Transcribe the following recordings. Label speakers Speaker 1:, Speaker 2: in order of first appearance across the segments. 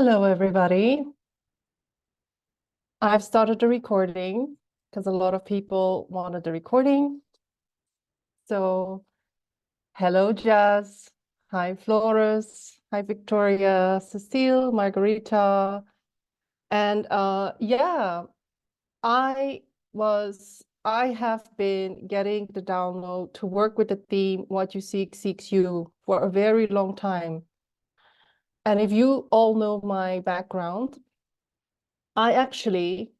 Speaker 1: Hello, everybody. I've started the recording because a lot of people wanted the recording. So, hello, Jazz. Hi, Flores. Hi, Victoria, Cecile, Margarita. And yeah, I I have been getting the download to work with the theme, What You Seek Seeks You, for a very long time. And if you all know my background, I actually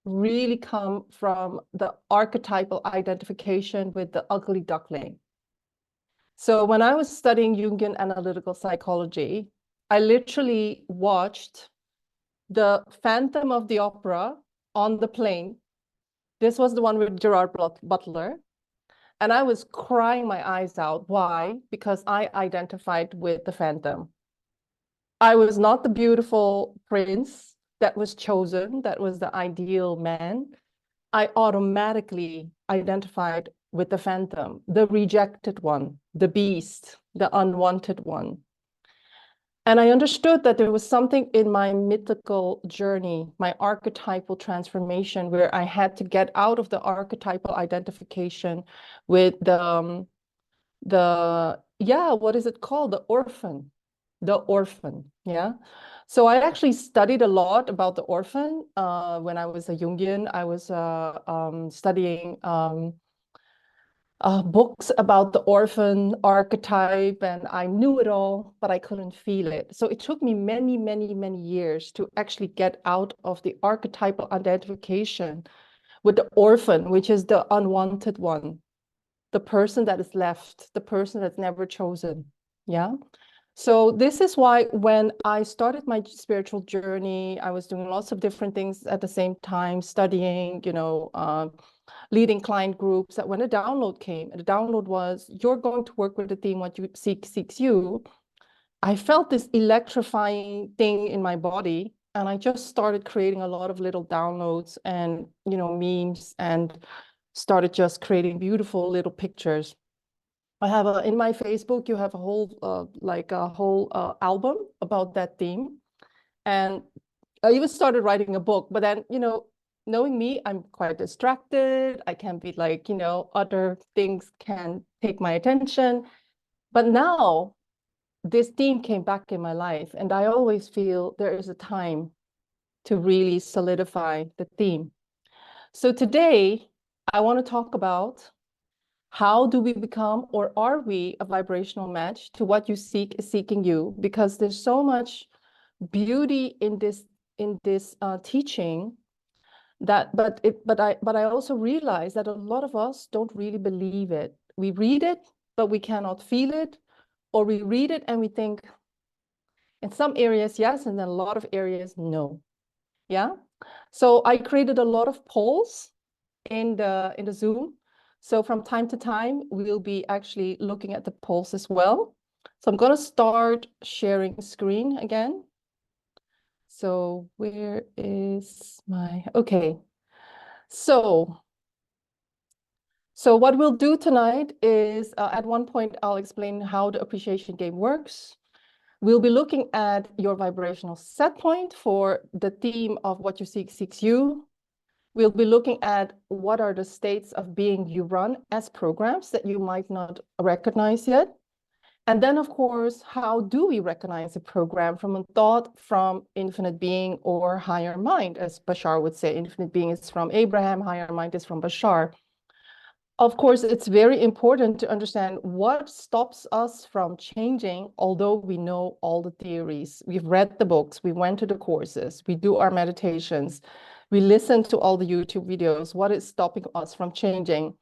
Speaker 1: really come from the archetypal identification with the ugly duckling. So when I was studying Jungian analytical psychology, I literally watched the Phantom of the Opera on the plane. This was the one with Gerard Butler. And I was crying my eyes out. Why? Because I identified with the Phantom. I was not the beautiful prince that was chosen, that was the ideal man. I automatically identified with the phantom, the rejected one, the beast, the unwanted one. And I understood that there was something in my mythical journey, my archetypal transformation, where I had to get out of the archetypal identification with yeah, what is it called? The orphan. The orphan, yeah. So I actually studied a lot about the orphan when I was a Jungian. I was studying books about the orphan archetype, and I knew it all, but I couldn't feel it. So it took me many, many, many years to actually get out of the archetypal identification with the orphan, which is the unwanted one, the person that is left, the person that's never chosen. Yeah. So this is why when I started my spiritual journey, I was doing lots of different things at the same time, studying, leading client groups. That when a download came, and the download was, you're going to work with the theme, what you seek seeks you. I felt this electrifying thing in my body, and I just started creating a lot of little downloads and, memes, and started just creating beautiful little pictures. I have in my Facebook, you have a whole album about that theme. And I even started writing a book, but then, knowing me, I'm quite distracted. I can be like, other things can take my attention. But now this theme came back in my life, and I always feel there is a time to really solidify the theme. So today, I want to talk about how do we become, or are we, a vibrational match to what you seek is seeking you? Because there's so much beauty in this teaching but I also realize that a lot of us don't really believe it. We read it, but we cannot feel it, or we read it and we think in some areas yes, and then a lot of areas no. Yeah. So I created a lot of polls in the Zoom. So from time to time, we'll be actually looking at the polls as well. So I'm going to start sharing screen again. So where is okay. So what we'll do tonight is at one point, I'll explain how the appreciation game works. We'll be looking at your vibrational set point for the theme of what you seek seeks you. We'll be looking at what are the states of being you run as programs that you might not recognize yet. And then, of course, how do we recognize a program from a thought from infinite being or higher mind? As Bashar would say, infinite being is from Abraham, higher mind is from Bashar. Of course, it's very important to understand what stops us from changing, although we know all the theories. We've read the books, we went to the courses, we do our meditations, we listen to all the YouTube videos. What is stopping us from changing?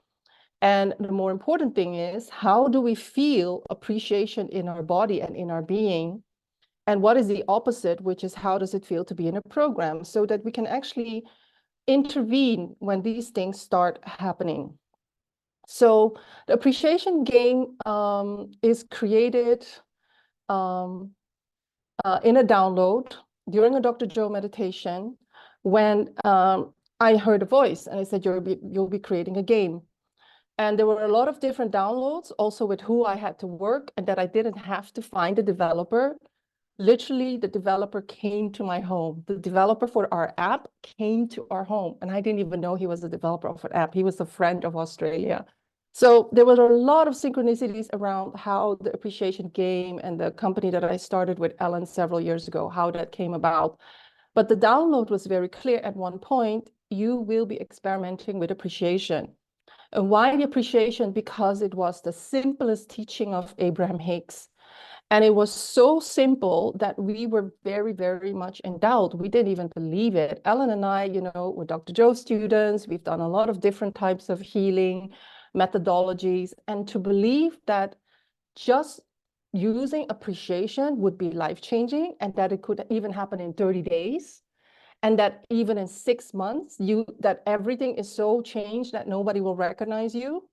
Speaker 1: And the more important thing is, how do we feel appreciation in our body and in our being? And what is the opposite, which is how does it feel to be in a program, so that we can actually intervene when these things start happening. So the appreciation game is created in a download during a Dr. Joe meditation when I heard a voice and I said, you'll be creating a game. And there were a lot of different downloads also with who I had to work, and that I didn't have to find a developer Literally, the developer came to my home. The developer for our app came to our home, and I didn't even know he was a developer of an app. He was a friend of Australia. So there were a lot of synchronicities around how the appreciation game and the company that I started with Ellen several years ago, how that came about. But the download was very clear at one point. You will be experimenting with appreciation. And why the appreciation? Because it was the simplest teaching of Abraham Hicks. And it was so simple that we were very, very much in doubt. We didn't even believe it. Ellen and I, we're Dr. Joe students. We've done a lot of different types of healing methodologies. And to believe that just using appreciation would be life-changing and that it could even happen in 30 days. And that even in 6 months, that everything is so changed that nobody will recognize you.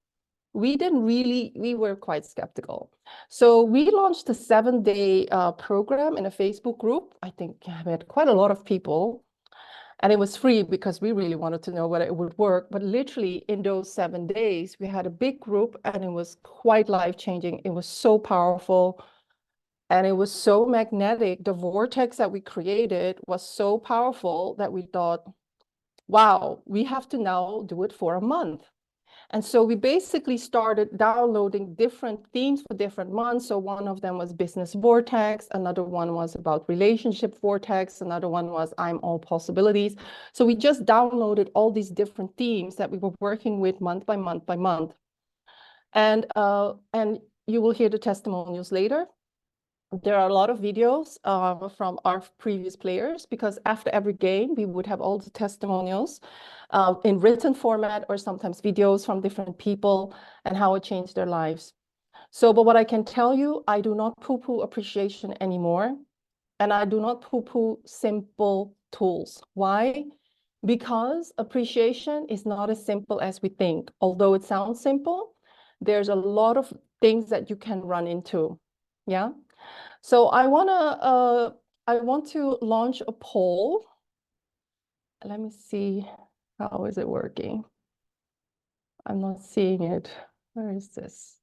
Speaker 1: We were quite skeptical. So we launched a 7-day program in a Facebook group. I think we had quite a lot of people. And it was free because we really wanted to know whether it would work. But literally in those 7 days, we had a big group and it was quite life-changing. It was so powerful and it was so magnetic. The vortex that we created was so powerful that we thought, wow, we have to now do it for a month. And so we basically started downloading different themes for different months. So one of them was business vortex. Another one was about relationship vortex. Another one was I'm all possibilities. So we just downloaded all these different themes that we were working with month by month by month. And you will hear the testimonials later. There are a lot of videos from our previous players because after every game, we would have all the testimonials in written format or sometimes videos from different people and how it changed their lives. So, but what I can tell you, I do not poo-poo appreciation anymore. And I do not poo-poo simple tools. Why? Because appreciation is not as simple as we think. Although it sounds simple, there's a lot of things that you can run into. Yeah. So I want to launch a poll. Let me see, how is it working? I'm not seeing it. Where is this?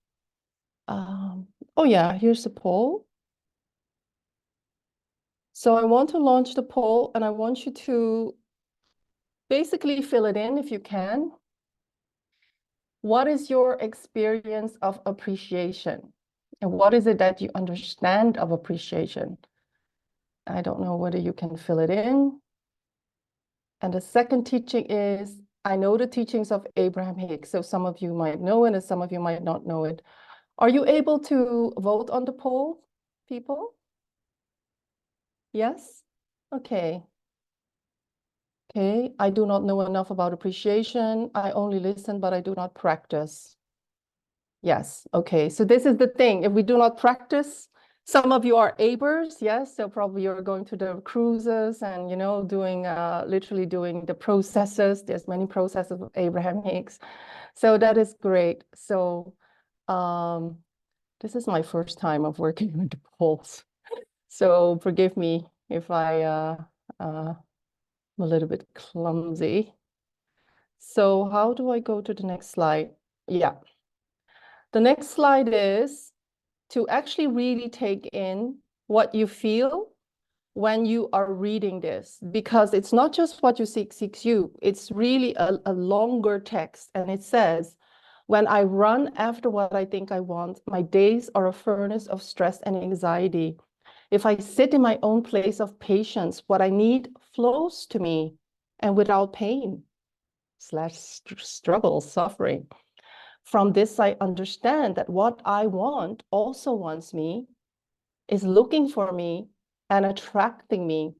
Speaker 1: Oh yeah, here's the poll. So I want to launch the poll and I want you to basically fill it in if you can. What is your experience of appreciation? And what is it that you understand of appreciation? I don't know whether you can fill it in. And the second teaching is, I know the teachings of Abraham Hicks, so some of you might know it and some of you might not know it. Are you able to vote on the poll, people? Yes? Okay. Okay, I do not know enough about appreciation. I only listen, but I do not practice. Yes, okay, so this is the thing. If we do not practice, some of you are abers, yes, so probably you're going to the cruises and, doing, literally doing the processes. There's many processes of Abraham Hicks. So that is great. So this is my first time of working with the polls. So forgive me if I'm a little bit clumsy. So how do I go to the next slide? Yeah. The next slide is to actually really take in what you feel when you are reading this, because it's not just what you seeks you, it's really a longer text. And it says, when I run after what I think I want, my days are a furnace of stress and anxiety. If I sit in my own place of patience, what I need flows to me and without pain slash struggle, suffering. From this, I understand that what I want also wants me, is looking for me and attracting me.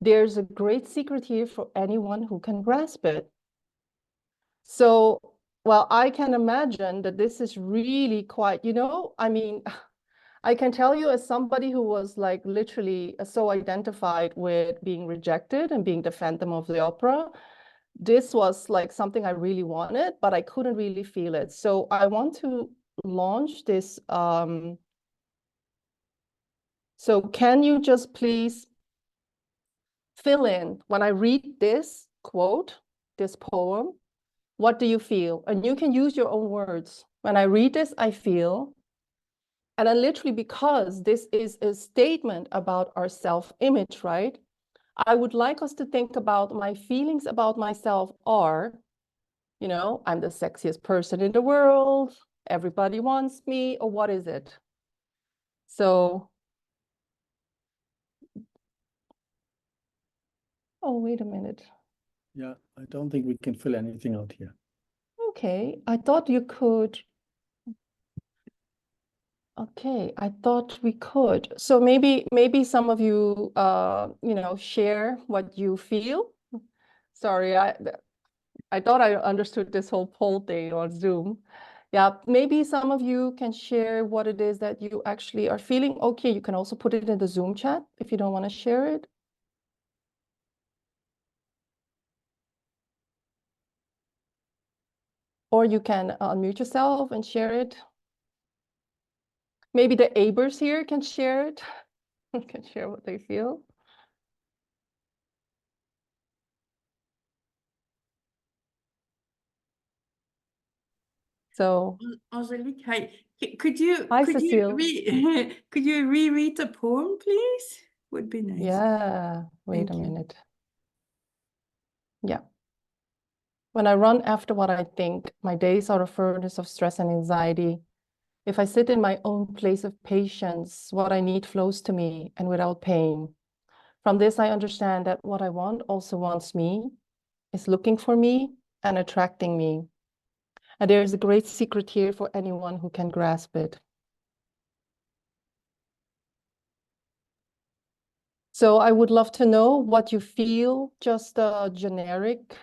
Speaker 1: There's a great secret here for anyone who can grasp it. So, well, I can imagine that this is really quite, I mean, I can tell you as somebody who was like literally so identified with being rejected and being the Phantom of the Opera, this was like something I really wanted, but I couldn't really feel it. So I want to launch this. So can you just please fill in, when I read this quote, this poem, what do you feel? And you can use your own words. When I read this, I feel, And then literally, because this is a statement about our self-image, right? I would like us to think about my feelings about myself are, I'm the sexiest person in the world, everybody wants me, or what is it? So, oh, wait a minute.
Speaker 2: Yeah, I don't think we can fill anything out here.
Speaker 1: Okay, I thought you could. Okay, I thought we could. So maybe some of you share what you feel. Sorry, I thought I understood this whole poll thing on Zoom. Yeah, maybe some of you can share what it is that you actually are feeling. Okay, you can also put it in the Zoom chat if you don't want to share it. Or you can unmute yourself and share it. Maybe the Abers here can share it, can share what they feel. So,
Speaker 3: Angelique, hi. Could you
Speaker 1: hi,
Speaker 3: could
Speaker 1: Cecile.
Speaker 3: you could you reread the poem, please? Would be nice.
Speaker 1: Yeah, wait
Speaker 3: Thank
Speaker 1: a
Speaker 3: you.
Speaker 1: minute. Yeah. When I run after what I think, my days are a furnace of stress and anxiety. If I sit in my own place of patience, what I need flows to me and without pain. From this, I understand that what I want also wants me, is looking for me and attracting me. And there is a great secret here for anyone who can grasp it. So I would love to know what you feel, just generic.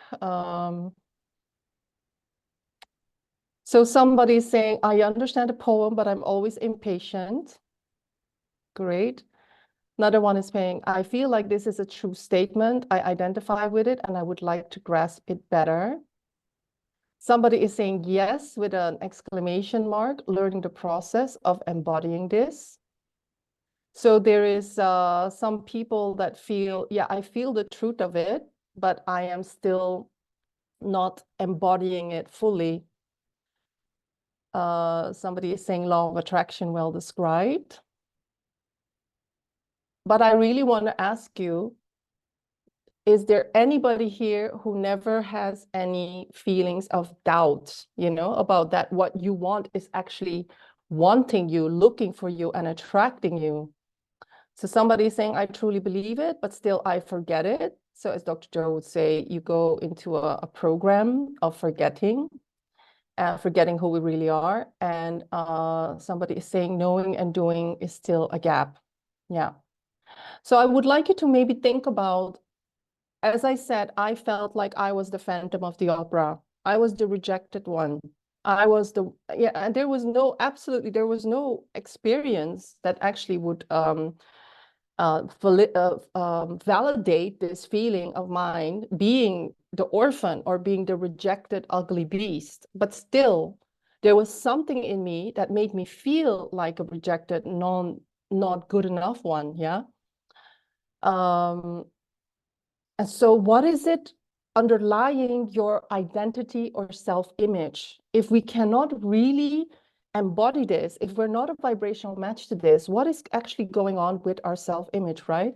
Speaker 1: So somebody's saying, I understand the poem, but I'm always impatient. Great. Another one is saying, I feel like this is a true statement. I identify with it and I would like to grasp it better. Somebody is saying yes with an exclamation mark, learning the process of embodying this. So there is some people that feel, yeah, I feel the truth of it, but I am still not embodying it fully. Somebody is saying law of attraction, well described. But I really want to ask you, is there anybody here who never has any feelings of doubt, about that what you want is actually wanting you, looking for you, and attracting you? So somebody is saying, I truly believe it, but still I forget it. So as Dr. Joe would say, you go into a program of forgetting who we really are. And somebody is saying knowing and doing is still a gap. Yeah. So I would like you to maybe think about, as I said, I felt like I was the Phantom of the Opera. I was the rejected one. I was and there was no experience that actually would validate this feeling of mine being the orphan or being the rejected ugly beast. But still, there was something in me that made me feel like a rejected, not good enough one. Yeah. And so what is it underlying your identity or self-image? If we cannot really embody this, if we're not a vibrational match to this, what is actually going on with our self-image, right?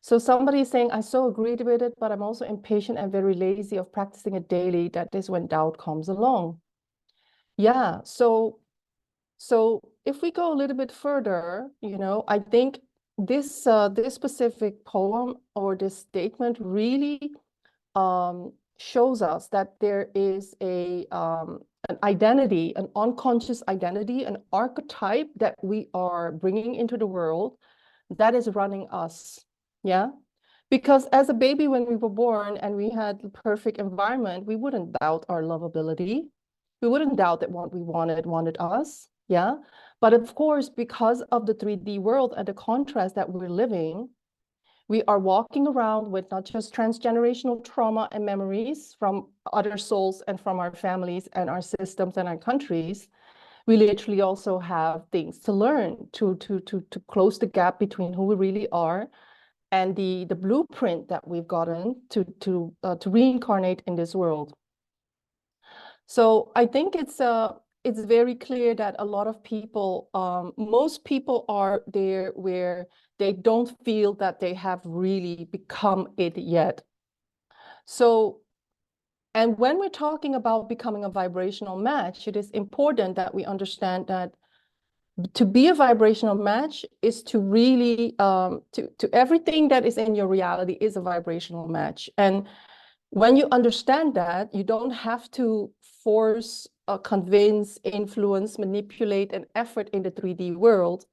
Speaker 1: So somebody is saying, I so agreed with it, but I'm also impatient and very lazy of practicing it daily. That is when doubt comes along. Yeah, so if we go a little bit further, I think this specific poem or this statement really shows us that there is an identity, an unconscious identity, an archetype that we are bringing into the world that is running us. Yeah. Because as a baby, when we were born and we had the perfect environment, we wouldn't doubt our lovability. We wouldn't doubt that what we wanted us. Yeah. But of course, because of the 3D world and the contrast that we're living, we are walking around with not just transgenerational trauma and memories from other souls and from our families and our systems and our countries. We literally also have things to learn to close the gap between who we really are and the blueprint that we've gotten to reincarnate in this world. So I think it's very clear that a lot of people, most people are there where they don't feel that they have really become it yet. So, and when we're talking about becoming a vibrational match, it is important that we understand that to be a vibrational match is to really, to everything that is in your reality is a vibrational match. And when you understand that, you don't have to force, convince, influence, manipulate an effort in the 3D world,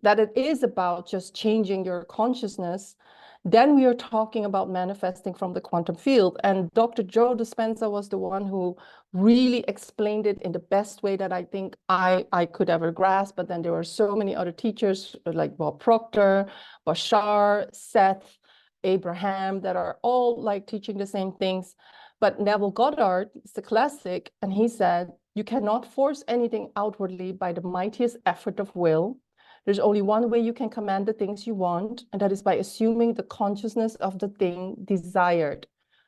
Speaker 1: that it is about just changing your consciousness, then we are talking about manifesting from the quantum field. And Dr. Joe Dispenza was the one who really explained it in the best way that I think I could ever grasp. But then there were so many other teachers like Bob Proctor, Bashar, Seth, Abraham, that are all like teaching the same things. But Neville Goddard is the classic, and he said, you cannot force anything outwardly by the mightiest effort of will. There's only one way you can command the things you want, and that is by assuming the consciousness of the thing desired.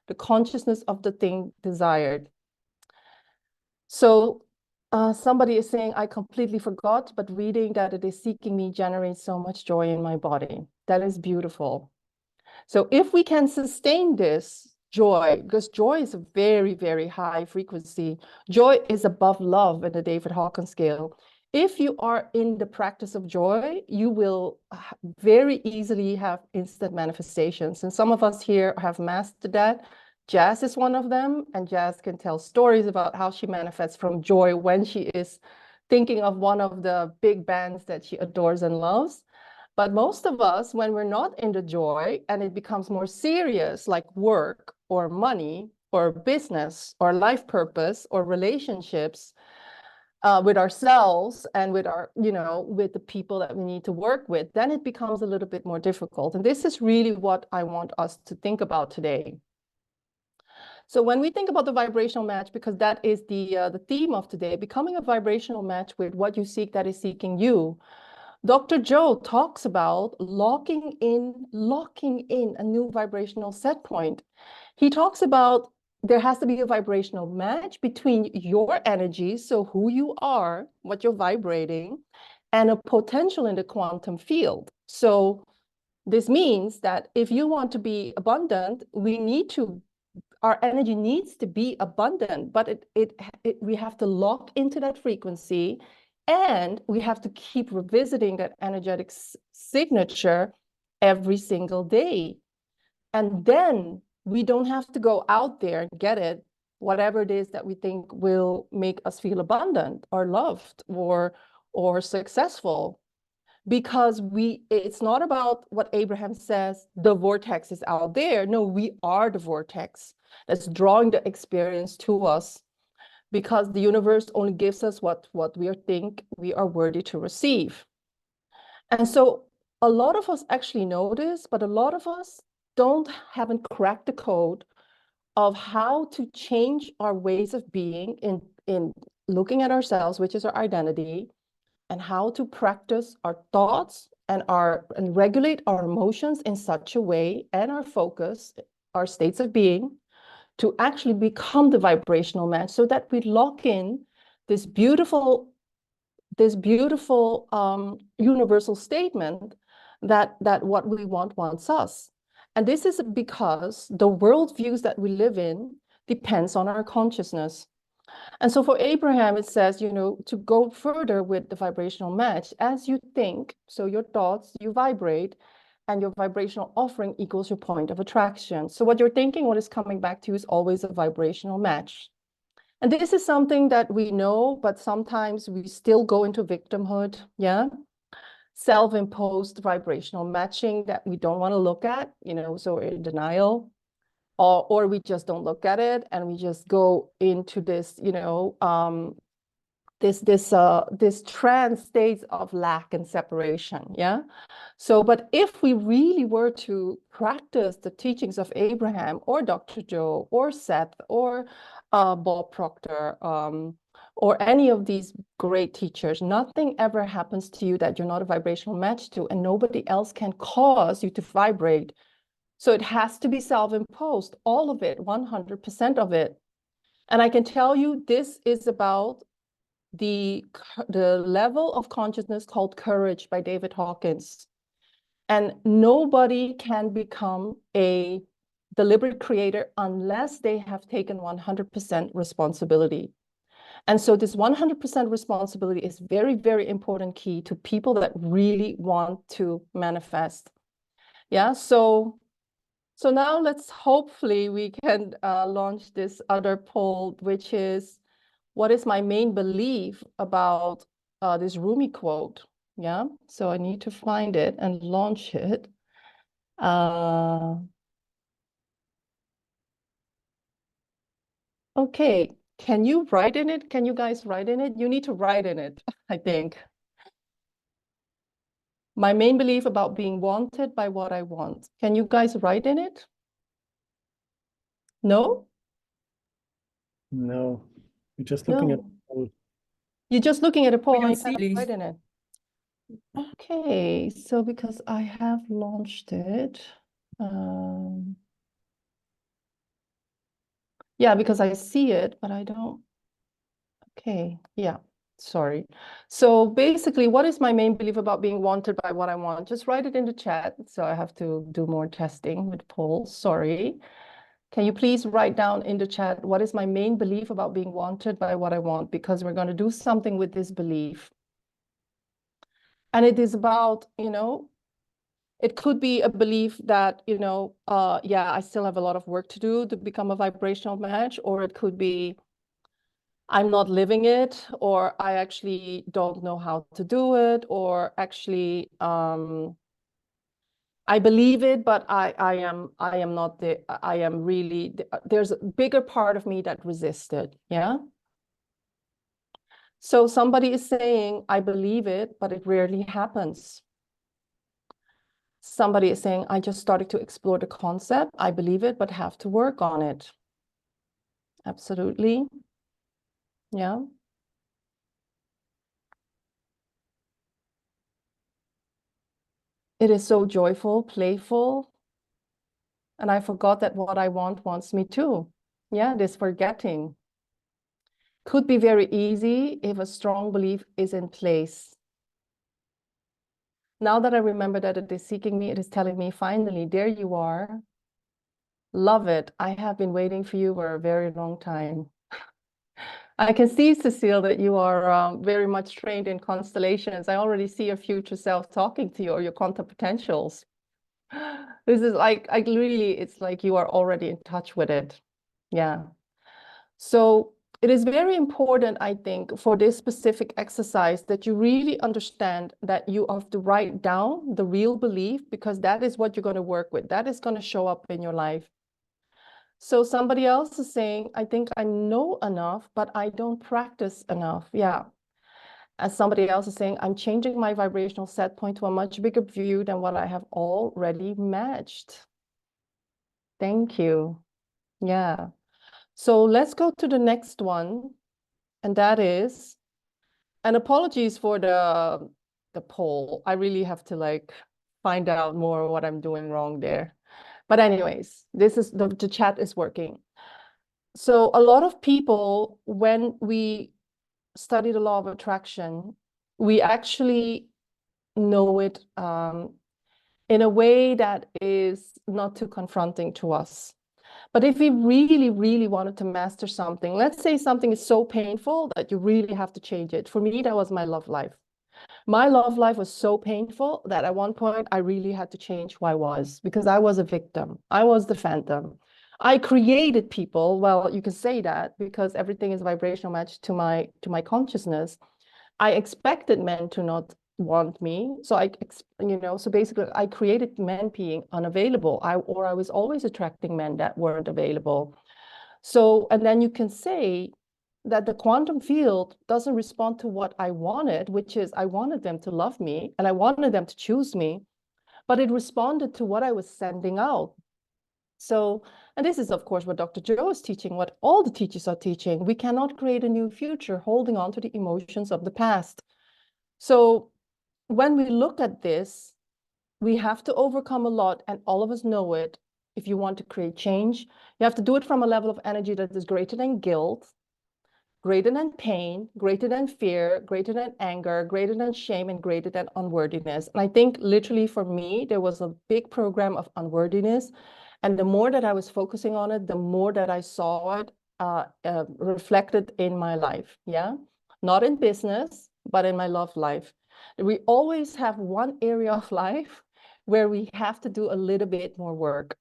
Speaker 1: The consciousness of the thing desired. So somebody is saying, I completely forgot, but reading that it is seeking me generates so much joy in my body. That is beautiful. So if we can sustain this joy, because joy is a very, very high frequency. Joy is above love in the David Hawkins scale. If you are in the practice of joy, you will very easily have instant manifestations. And some of us here have mastered that. Jazz is one of them, and Jazz can tell stories about how she manifests from joy when she is thinking of one of the big bands that she adores and loves. But most of us, when we're not in the joy and it becomes more serious, like work or money or business or life purpose or relationships, with ourselves and with our, with the people that we need to work with, then it becomes a little bit more difficult. And this is really what I want us to think about today. So when we think about the vibrational match, because that is the theme of today, becoming a vibrational match with what you seek that is seeking you, Dr. Joe talks about locking in a new vibrational set point. He talks about there has to be a vibrational match between your energy, so who you are, what you're vibrating, and a potential in the quantum field. So this means that if you want to be abundant, our energy needs to be abundant, but we have to lock into that frequency, and we have to keep revisiting that energetic signature every single day. And then we don't have to go out there and get it, whatever it is that we think will make us feel abundant or loved or successful. Because it's not about what Abraham says, the vortex is out there. No, we are the vortex that's drawing the experience to us, because the universe only gives us what we think we are worthy to receive. And so a lot of us actually know this, but a lot of us haven't cracked the code of how to change our ways of being in looking at ourselves, which is our identity, and how to practice our thoughts and regulate our emotions in such a way, and our focus, our states of being, to actually become the vibrational match, so that we lock in this beautiful universal statement that what we want wants us. And this is because the worldviews that we live in depends on our consciousness. And so for Abraham, it says, to go further with the vibrational match, as you think, so your thoughts, you vibrate, and your vibrational offering equals your point of attraction. So what you're thinking, what is coming back to you is always a vibrational match. And this is something that we know, but sometimes we still go into victimhood, yeah? Self-imposed vibrational matching that we don't want to look at, so we're in denial. Or we just don't look at it, and we just go into this, this trance states of lack and separation, yeah? So, but if we really were to practice the teachings of Abraham or Dr. Joe or Seth or Bob Proctor, or any of these great teachers, nothing ever happens to you that you're not a vibrational match to, and nobody else can cause you to vibrate. So it has to be self-imposed, all of it, 100% of it. And I can tell you, this is about the level of consciousness called courage by David Hawkins. And nobody can become a deliberate creator unless they have taken 100% responsibility. And so this 100% responsibility is very, very important key to people that really want to manifest. Yeah, so now let's hopefully we can launch this other poll, which is, what is my main belief about this Rumi quote? Yeah, so I need to find it and launch it. Okay, can you write in it? Can you guys write in it? You need to write in it, I think. My main belief about being wanted by what I want. Can you guys write in it? No?
Speaker 2: No, we're just looking at
Speaker 1: No.
Speaker 2: the poll.
Speaker 1: You're just looking at a poll
Speaker 3: don't
Speaker 1: and you
Speaker 3: see,
Speaker 1: cannot
Speaker 3: please.
Speaker 1: write in it. Okay, so because I have launched it, yeah, because I see it, but I don't. Okay, yeah, sorry. So basically, what is my main belief about being wanted by what I want? Just write it in the chat. So I have to do more testing with polls. Sorry. Can you please write down in the chat, what is my main belief about being wanted by what I want? Because we're going to do something with this belief. And it is about, it could be a belief that, yeah, I still have a lot of work to do to become a vibrational match, or it could be, I'm not living it, or I actually don't know how to do it, or actually, I believe it, but I am not I am really, there's a bigger part of me that resists it. Yeah. So somebody is saying, I believe it, but it rarely happens. Somebody is saying, I just started to explore the concept. I believe it, but have to work on it. Absolutely. Yeah. It is so joyful, playful. And I forgot that what I want wants me too. Yeah, this forgetting could be very easy if a strong belief is in place. Now that I remember that it is seeking me, it is telling me, finally, there you are. Love it. I have been waiting for you for a very long time. I can see, Cecile, that you are very much trained in constellations. I already see your future self talking to you, or your quantum potentials. This is like, it's like you are already in touch with it. Yeah. So it is very important, I think, for this specific exercise that you really understand that you have to write down the real belief, because that is what you're going to work with. That is going to show up in your life. So somebody else is saying, I think I know enough, but I don't practice enough. Yeah. As somebody else is saying, I'm changing my vibrational set point to a much bigger view than what I have already matched. Thank you. Yeah. So let's go to the next one. And that is, and apologies for the poll. I really have to like find out more what I'm doing wrong there. But anyways, this is the chat is working. So a lot of people, when we study the law of attraction, we actually know it in a way that is not too confronting to us. But if we really, really wanted to master something, let's say something is so painful that you really have to change it. For me, that was my love life. My love life was so painful that at one point I really had to change who I was, because I was a victim. I was the phantom. I created people. Well, you can say that because everything is vibrational match to my consciousness. I expected men to not want me. So so basically I created men being unavailable. I was always attracting men that weren't available. So, and then you can say that the quantum field doesn't respond to what I wanted, which is I wanted them to love me and I wanted them to choose me, but it responded to what I was sending out. So, and this is, of course, what Dr. Joe is teaching, what all the teachers are teaching. We cannot create a new future holding on to the emotions of the past. So when we look at this, we have to overcome a lot, and all of us know it. If you want to create change, you have to do it from a level of energy that is greater than guilt. greater than pain, greater than fear, greater than anger, greater than shame, and greater than unworthiness. And I think literally for me, there was a big program of unworthiness. And the more that I was focusing on it, the more that I saw it reflected in my life. Yeah. Not in business, but in my love life. We always have one area of life where we have to do a little bit more work.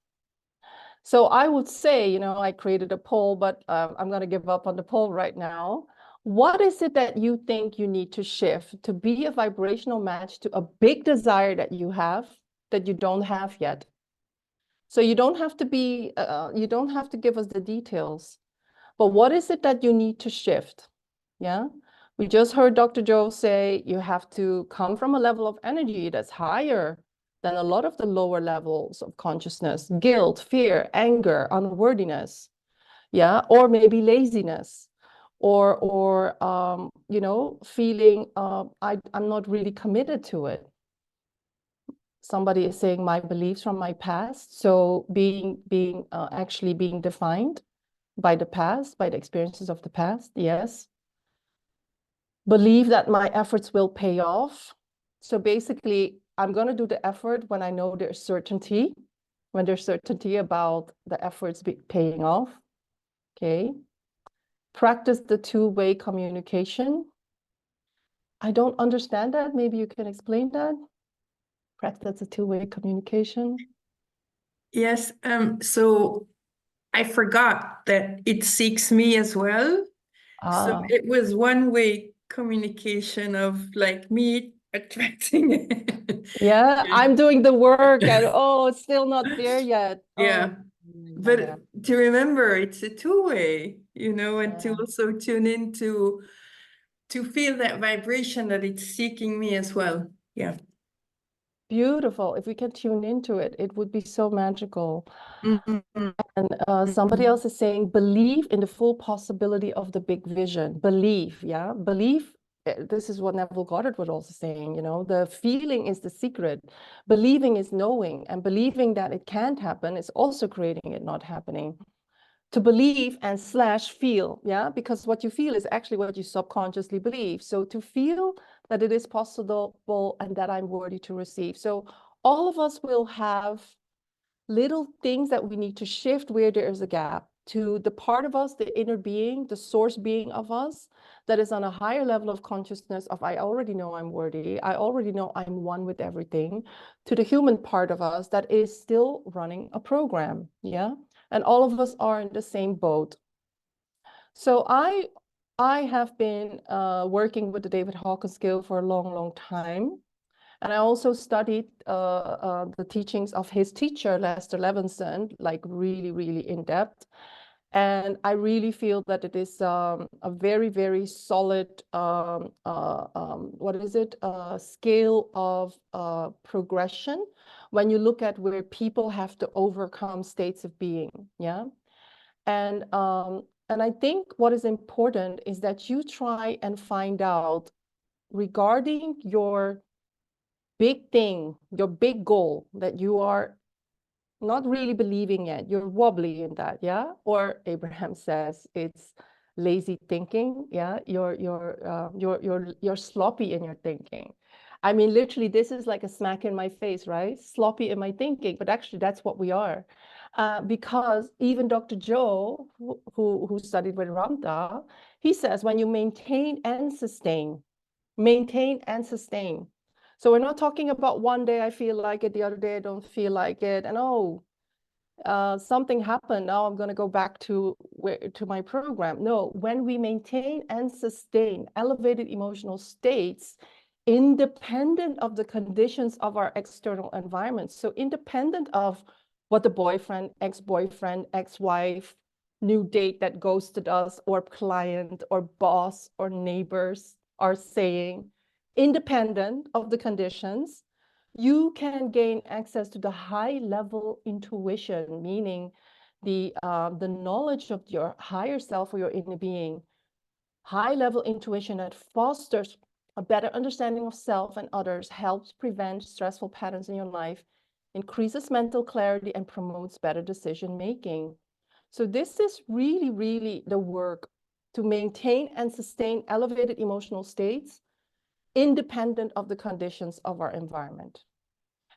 Speaker 1: So I would say, I created a poll, but I'm going to give up on the poll right now. What is it that you think you need to shift to be a vibrational match to a big desire that you have that you don't have yet? So you don't have to give us the details, but what is it that you need to shift? Yeah. We just heard Dr. Joe say you have to come from a level of energy that's higher than a lot of the lower levels of consciousness, guilt, fear, anger, unworthiness, yeah, or maybe laziness, or feeling I'm not really committed to it. Somebody is saying my beliefs from my past, so actually being defined by the past, by the experiences of the past, yes. Believe that my efforts will pay off. So basically, I'm going to do the effort when I know there's certainty, when there's certainty about the efforts paying off. Okay. Practice the two-way communication. I don't understand that. Maybe you can explain that. Practice the two-way communication.
Speaker 3: Yes, so I forgot that it seeks me as well. So it was one-way communication of like me attracting it.
Speaker 1: Yeah, I'm doing the work and it's still not there yet.
Speaker 3: Yeah. But to remember, it's a two-way, and to also tune in to feel that vibration that it's seeking me as well. Yeah.
Speaker 1: Beautiful. If we can tune into it, it would be so magical.
Speaker 3: Mm-hmm.
Speaker 1: And somebody else is saying, believe in the full possibility of the big vision. Believe, yeah? Believe, this is what Neville Goddard was also saying, the feeling is the secret. Believing is knowing, and believing that it can't happen is also creating it not happening. To believe and / feel, yeah? Because what you feel is actually what you subconsciously believe. So to feel that it is possible and that I'm worthy to receive. So all of us will have little things that we need to shift where there is a gap to the part of us, the inner being, the source being of us that is on a higher level of consciousness of I already know I'm worthy, I already know I'm one with everything, to the human part of us that is still running a program, yeah? And all of us are in the same boat. So I have been working with the David Hawkins skill for a long, long time. And I also studied the teachings of his teacher, Lester Levinson, like really, really in depth. And I really feel that it is a very, very solid, scale of progression when you look at where people have to overcome states of being, yeah? And I think what is important is that you try and find out regarding your big thing, your big goal that you are not really believing yet, you're wobbly in that, yeah? Or Abraham says it's lazy thinking, yeah? You're sloppy in your thinking. I mean, literally, this is like a smack in my face, right? Sloppy in my thinking, but actually that's what we are. Because even Dr. Joe, who studied with Ramda, he says when you maintain and sustain, so we're not talking about one day I feel like it, the other day I don't feel like it, and something happened, now I'm going to go back to my program. No, when we maintain and sustain elevated emotional states, independent of the conditions of our external environment, so independent of what the boyfriend, ex-boyfriend, ex-wife, new date that ghosted us, or client, or boss, or neighbors are saying, independent of the conditions, you can gain access to the high level intuition, meaning the knowledge of your higher self or your inner being, high level intuition that fosters a better understanding of self and others, helps prevent stressful patterns in your life, increases mental clarity, and promotes better decision making. So this is really, really the work to maintain and sustain elevated emotional states independent of the conditions of our environment.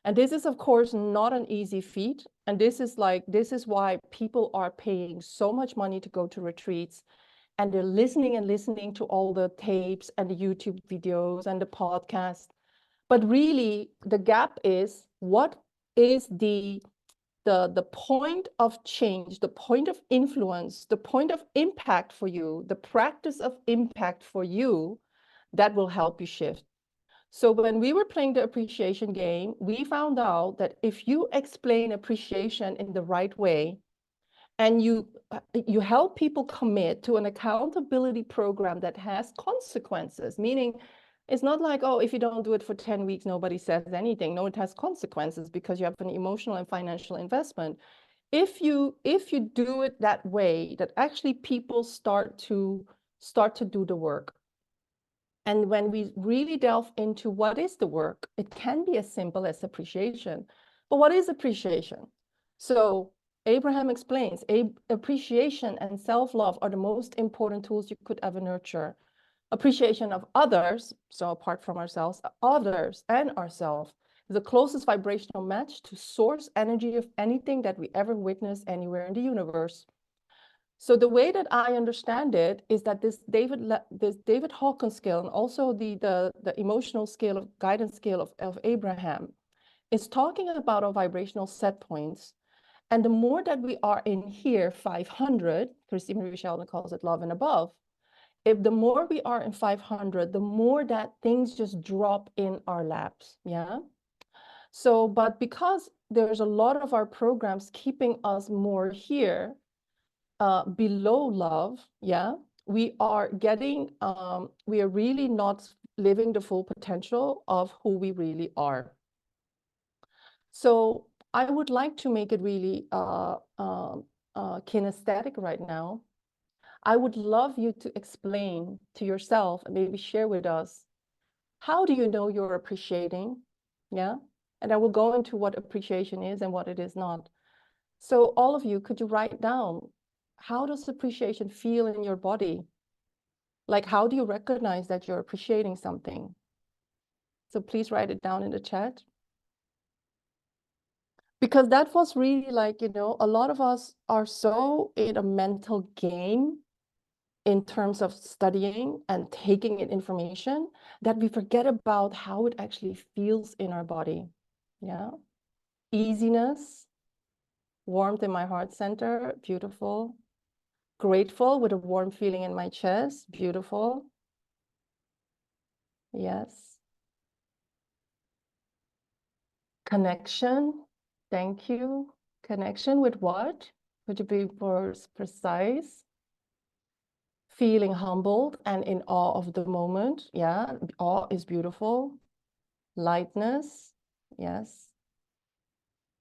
Speaker 1: And this is, of course, not an easy feat. And this is why people are paying so much money to go to retreats, and they're listening and listening to all the tapes and the YouTube videos and the podcast. But really, the gap is, what is the point of change, the point of influence, the point of impact for you, the practice of impact for you that will help you shift. So when we were playing the appreciation game, we found out that if you explain appreciation in the right way, and you help people commit to an accountability program that has consequences, meaning it's not like, oh, if you don't do it for 10 weeks, nobody says anything. No, it has consequences because you have an emotional and financial investment. If you do it that way, that actually people start to do the work. And when we really delve into what is the work, it can be as simple as appreciation. But what is appreciation? So Abraham explains, appreciation and self-love are the most important tools you could ever nurture. Appreciation of others, so apart from ourselves, others and ourselves, is the closest vibrational match to source energy of anything that we ever witness anywhere in the universe. So the way that I understand it is that this David Hawkins scale, and also the emotional scale of guidance scale of Abraham, is talking about our vibrational set points. And the more that we are in here, 500, Christine Marie Sheldon calls it love and above. If the more we are in 500, the more that things just drop in our laps. Yeah. So, but because there's a lot of our programs keeping us more here, below love, yeah, we are really not living the full potential of who we really are. So I would like to make it really kinesthetic right now. I would love you to explain to yourself and maybe share with us, how do you know you're appreciating? Yeah, and I will go into what appreciation is and what it is not. So all of you, could you write down, how does appreciation feel in your body? Like, how do you recognize that you're appreciating something? So please write it down in the chat. Because that was really like, a lot of us are so in a mental game in terms of studying and taking in information that we forget about how it actually feels in our body. Yeah. Easiness, warmth in my heart center, beautiful. Grateful with a warm feeling in my chest, beautiful. Yes. Connection, thank you. Connection with what? Could you be more precise? Feeling humbled and in awe of the moment. Yeah, awe is beautiful. Lightness, yes.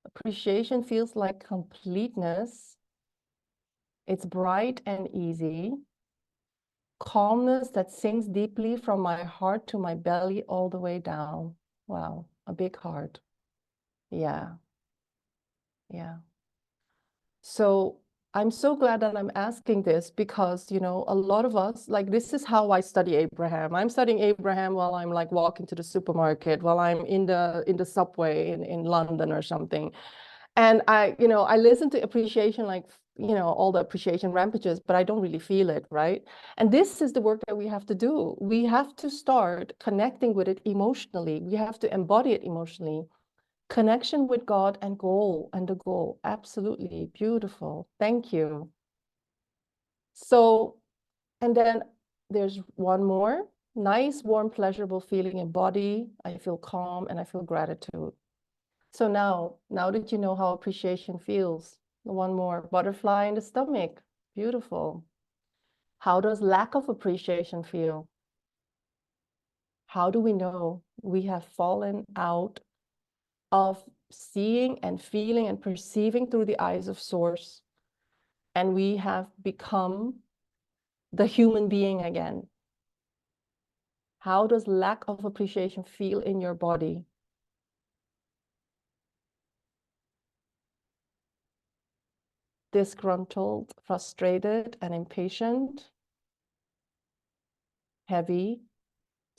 Speaker 1: Appreciation feels like completeness. It's bright and easy. Calmness that sinks deeply from my heart to my belly all the way down. Wow, a big heart. Yeah, yeah. So I'm so glad that I'm asking this because, a lot of us, like, this is how I study Abraham. I'm studying Abraham while I'm like walking to the supermarket, while I'm in the subway in London or something. And I listen to appreciation, like, all the appreciation rampages, but I don't really feel it, right? And this is the work that we have to do. We have to start connecting with it emotionally. We have to embody it emotionally. Connection with God and the goal. Absolutely beautiful. Thank you. So, and then there's one more. Nice, warm, pleasurable feeling in body. I feel calm and I feel gratitude. So now that you know how appreciation feels, one more. Butterfly in the stomach. Beautiful. How does lack of appreciation feel? How do we know we have fallen out of seeing and feeling and perceiving through the eyes of source, and we have become the human being again? How does lack of appreciation feel in your body? Disgruntled, frustrated, and impatient. heavy.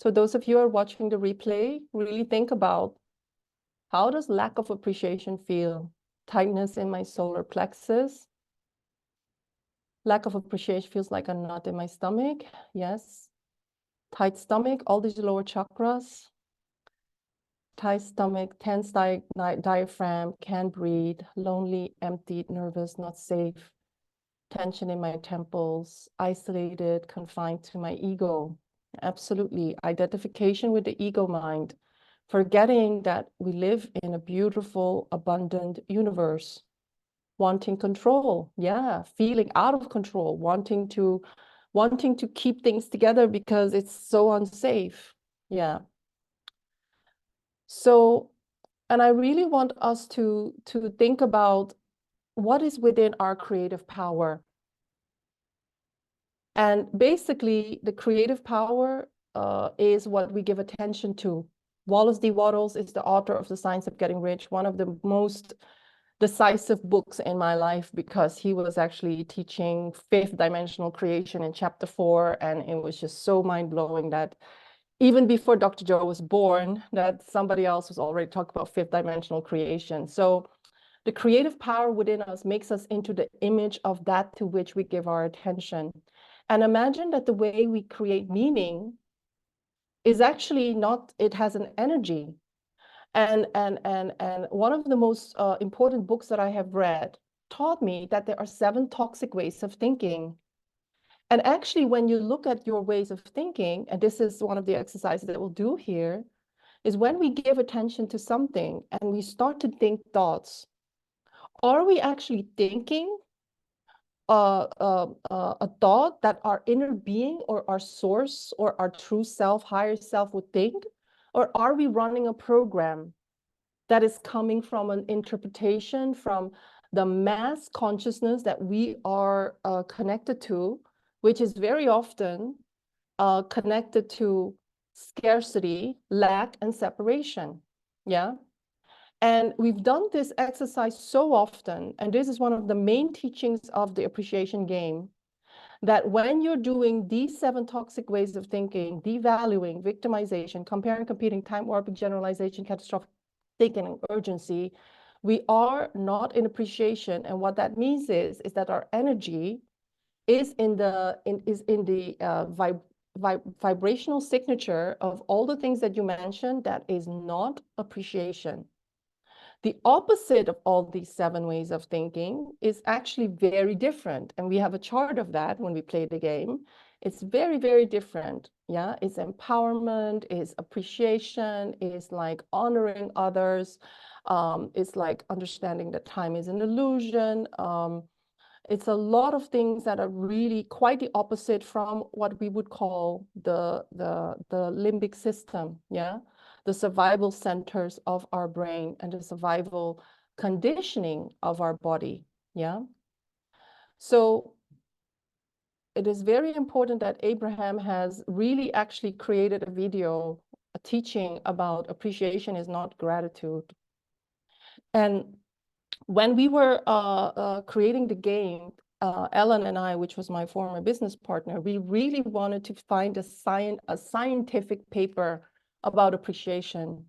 Speaker 1: So those of you who are watching the replay, really think about, how does lack of appreciation feel? Tightness in my solar plexus. Lack of appreciation feels like a knot in my stomach. Yes. Tight stomach, all these lower chakras. Tight stomach, tense diaphragm, can't breathe, lonely, emptied, nervous, not safe. Tension in my temples, isolated, confined to my ego. Absolutely. Identification with the ego mind. Forgetting that we live in a beautiful, abundant universe. Wanting control. Yeah. Feeling out of control. Wanting to keep things together because it's so unsafe. Yeah. So, and I really want us to think about what is within our creative power. And basically, the creative power is what we give attention to. Wallace D. Wattles is the author of The Science of Getting Rich, one of the most decisive books in my life, because he was actually teaching fifth dimensional creation in chapter 4, and it was just so mind-blowing that even before Dr. Joe was born, that somebody else was already talking about fifth dimensional creation. So the creative power within us makes us into the image of that to which we give our attention. And imagine that the way we create meaning is actually not, it has an energy. And one of the most important books that I have read taught me that there are 7 toxic ways of thinking. And actually, when you look at your ways of thinking, and this is one of the exercises that we'll do here, is when we give attention to something and we start to think thoughts, are we actually thinking a thought that our inner being or our source or our true self, higher self would think? Or are we running a program that is coming from an interpretation from the mass consciousness that we are connected to, which is very often connected to scarcity, lack, and separation? Yeah. And we've done this exercise so often, and this is one of the main teachings of the appreciation game, that when you're doing these 7 toxic ways of thinking, devaluing, victimization, comparing, competing, time warping, generalization, catastrophic thinking, and urgency, we are not in appreciation. And what that means is that our energy is in the vibrational signature of all the things that you mentioned that is not appreciation. The opposite of all these 7 ways of thinking is actually very different. And we have a chart of that when we play the game. It's very, very different. Yeah, it's empowerment, it's appreciation, it's like honoring others. It's like understanding that time is an illusion. It's a lot of things that are really quite the opposite from what we would call the limbic system. Yeah. The survival centers of our brain and the survival conditioning of our body. Yeah. So it is very important that Abraham has really actually created a video, a teaching about appreciation is not gratitude. And when we were creating the game, Ellen and I, which was my former business partner, we really wanted to find a scientific paper about appreciation.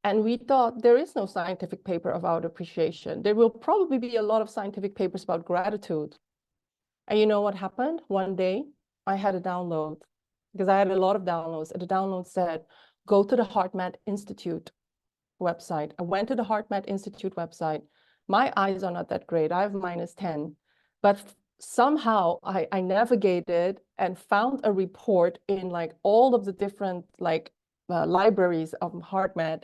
Speaker 1: And we thought there is no scientific paper about appreciation. There will probably be a lot of scientific papers about gratitude. And you know what happened? One day, I had a download, because I had a lot of downloads. And the download said, go to the HeartMath Institute website. I went to the HeartMath Institute website. My eyes are not that great. I have -10. But somehow I navigated and found a report in like all of the different like libraries of HeartMath.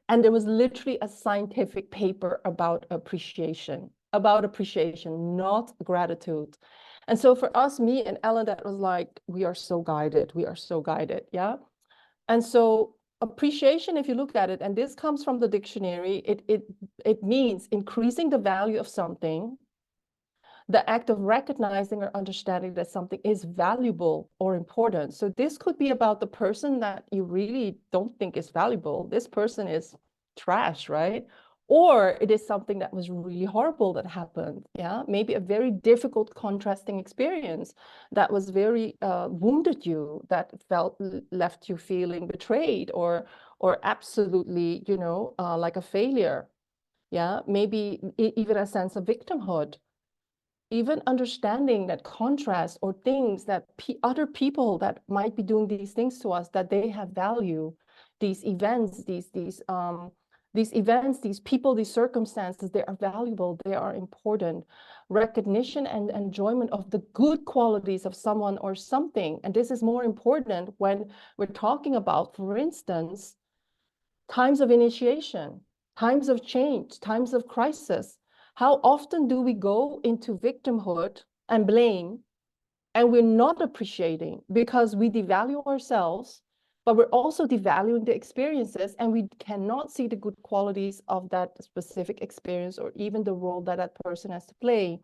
Speaker 1: And there was literally a scientific paper about appreciation, not gratitude. And so for us, me and Ellen, that was like, we are so guided. We are so guided. Yeah. And so appreciation, if you look at it, and this comes from the dictionary, it means increasing the value of something, the act of recognizing or understanding that something is valuable or important. So this could be about the person that you really don't think is valuable. This person is trash, right? Or it is something that was really horrible that happened. Yeah, maybe a very difficult contrasting experience that was very wounded you, that left you feeling betrayed or absolutely, you know, like a failure. Yeah, maybe even a sense of victimhood. Even understanding that contrast or things that other people that might be doing these things to us, that they have value. These events, these people, these circumstances, they are valuable, they are important. Recognition and enjoyment of the good qualities of someone or something. And this is more important when we're talking about, for instance, times of initiation, times of change, times of crisis. How often do we go into victimhood and blame, and we're not appreciating because we devalue ourselves, but we're also devaluing the experiences, and we cannot see the good qualities of that specific experience or even the role that that person has to play.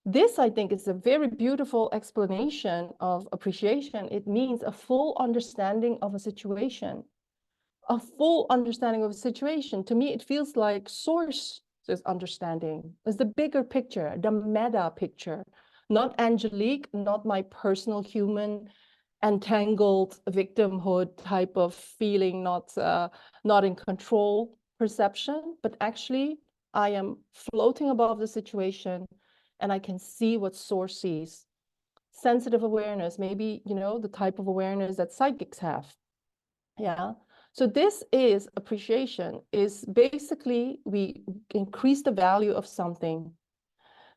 Speaker 1: This, I think, is a very beautiful explanation of appreciation. It means a full understanding of a situation. A full understanding of a situation. To me, it feels like source is understanding. Is the bigger picture, the meta picture, not Angelique, not my personal human entangled victimhood type of feeling, not in control perception, but actually I am floating above the situation and I can see what source sees. Sensitive awareness, maybe, you know, the type of awareness that psychics have. Yeah. So this is appreciation, is basically we increase the value of something.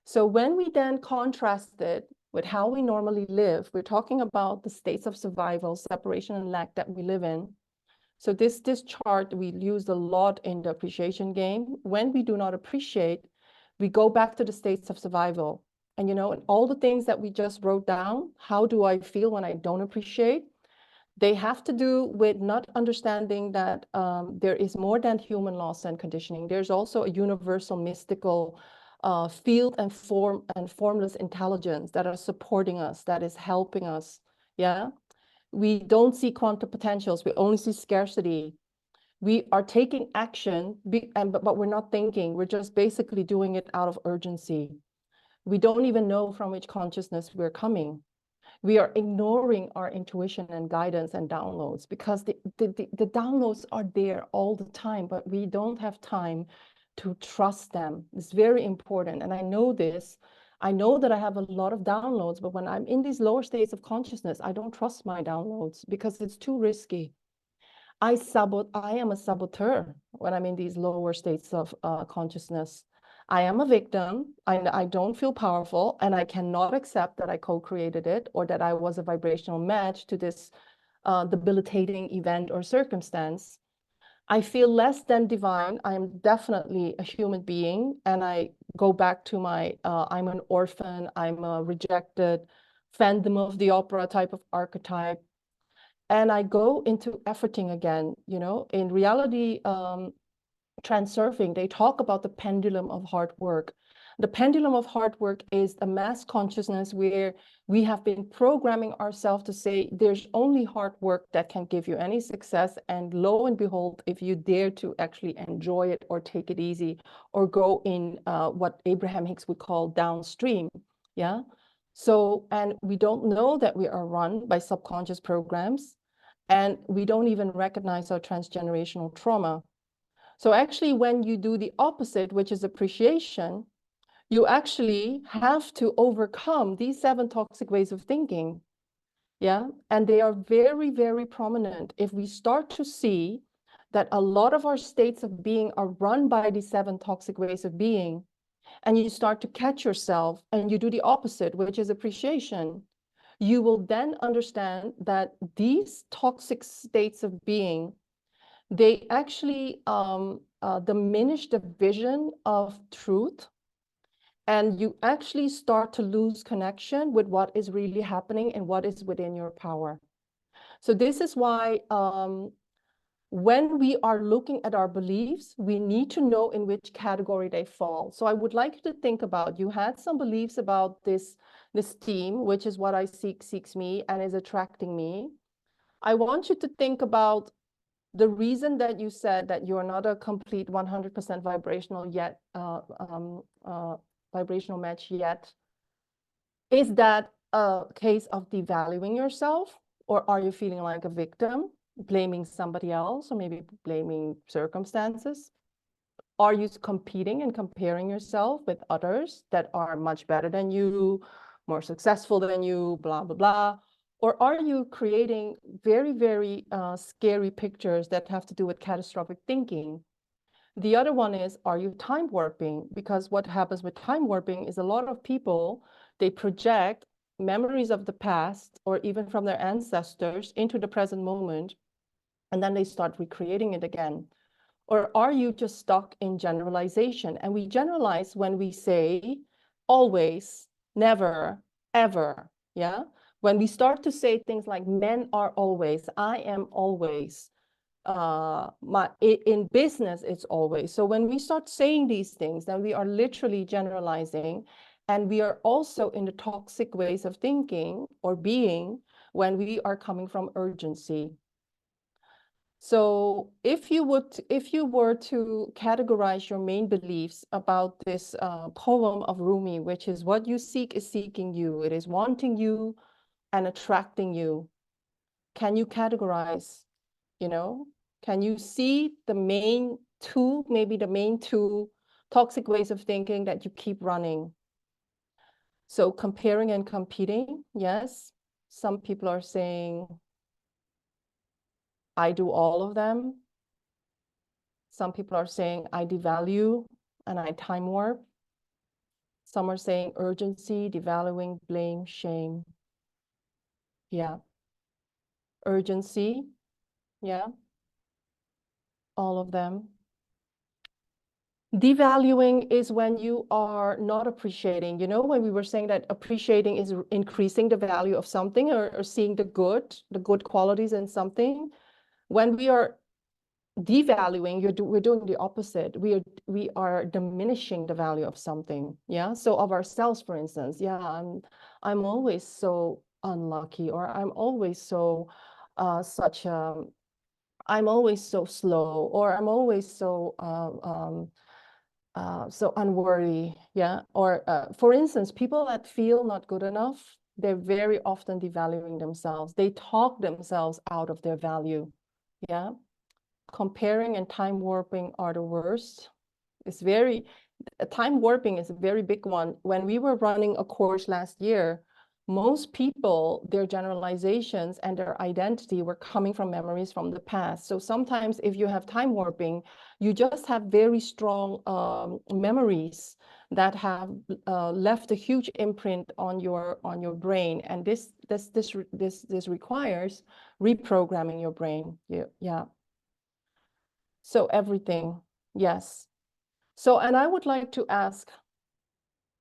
Speaker 1: So when we then contrast it with how we normally live, we're talking about the states of survival, separation and lack that we live in. So this chart we used a lot in the appreciation game. When we do not appreciate, we go back to the states of survival. And, you know, and all the things that we just wrote down, how do I feel when I don't appreciate? They have to do with not understanding that there is more than human laws and conditioning. There's also a universal mystical field and formless intelligence that are supporting us, that is helping us. Yeah, we don't see quantum potentials. We only see scarcity. We are taking action, but we're not thinking. We're just basically doing it out of urgency. We don't even know from which consciousness we're coming. We are ignoring our intuition and guidance and downloads because the downloads are there all the time, but we don't have time to trust them. It's very important. And I know this. I know that I have a lot of downloads, but when I'm in these lower states of consciousness, I don't trust my downloads because it's too risky. I am a saboteur when I'm in these lower states of consciousness. I am a victim. I don't feel powerful, and I cannot accept that I co-created it or that I was a vibrational match to this debilitating event or circumstance. I feel less than divine. I am definitely a human being, and I go back to my I'm an orphan, I'm a rejected, Phantom of the Opera type of archetype. And I go into efforting again, you know. In reality, transurfing, they talk about the pendulum of hard work. The pendulum of hard work is a mass consciousness where we have been programming ourselves to say there's only hard work that can give you any success. And lo and behold, if you dare to actually enjoy it or take it easy or go in what Abraham Hicks would call downstream, yeah. So, and we don't know that we are run by subconscious programs, and we don't even recognize our transgenerational trauma. So actually, when you do the opposite, which is appreciation, you actually have to overcome these 7 toxic ways of thinking. Yeah, and they are very, very prominent. If we start to see that a lot of our states of being are run by these 7 toxic ways of being, and you start to catch yourself and you do the opposite, which is appreciation, you will then understand that these toxic states of being, they actually diminish the vision of truth, and you actually start to lose connection with what is really happening and what is within your power. So this is why when we are looking at our beliefs, we need to know in which category they fall. So I would like you to think about, you had some beliefs about this team, which is what I seeks me and is attracting me. I want you to think about the reason that you said that you're not a complete 100% vibrational yet, vibrational match yet, is that a case of devaluing yourself, or are you feeling like a victim, blaming somebody else, or maybe blaming circumstances? Are you competing and comparing yourself with others that are much better than you, more successful than you, blah, blah, blah? Or are you creating very, very scary pictures that have to do with catastrophic thinking? The other one is, are you time warping? Because what happens with time warping is a lot of people, they project memories of the past or even from their ancestors into the present moment, and then they start recreating it again. Or are you just stuck in generalization? And we generalize when we say always, never, ever, yeah? When we start to say things like men are always, I am always, in business, it's always. So when we start saying these things, then we are literally generalizing, and we are also in the toxic ways of thinking or being when we are coming from urgency. So if you were to categorize your main beliefs about this poem of Rumi, which is what you seek is seeking you, it is wanting you and attracting you, can you categorize, can you see the main two, maybe the main two toxic ways of thinking that you keep running? So comparing and competing, yes. Some people are saying, I do all of them. Some people are saying, I devalue and I time warp. Some are saying urgency, devaluing, blame, shame. Yeah. Urgency. Yeah. All of them. Devaluing is when you are not appreciating. When we were saying that appreciating is increasing the value of something, or seeing the good qualities in something. When we are devaluing, we're doing the opposite. We are diminishing the value of something. Yeah. So of ourselves, for instance, yeah, I'm always so unlucky, or I'm always so I'm always so slow, or I'm always so so unworthy. Yeah. Or for instance, people that feel not good enough, they're very often devaluing themselves. They talk themselves out of their value. Yeah. Comparing and time warping are the worst. Time warping is a very big one. When we were running a course last year, most people, their generalizations and their identity were coming from memories from the past. So sometimes if you have time warping, you just have very strong memories that have left a huge imprint on your brain, and this requires reprogramming your brain. Yeah. So everything, yes. So, and I would like to ask,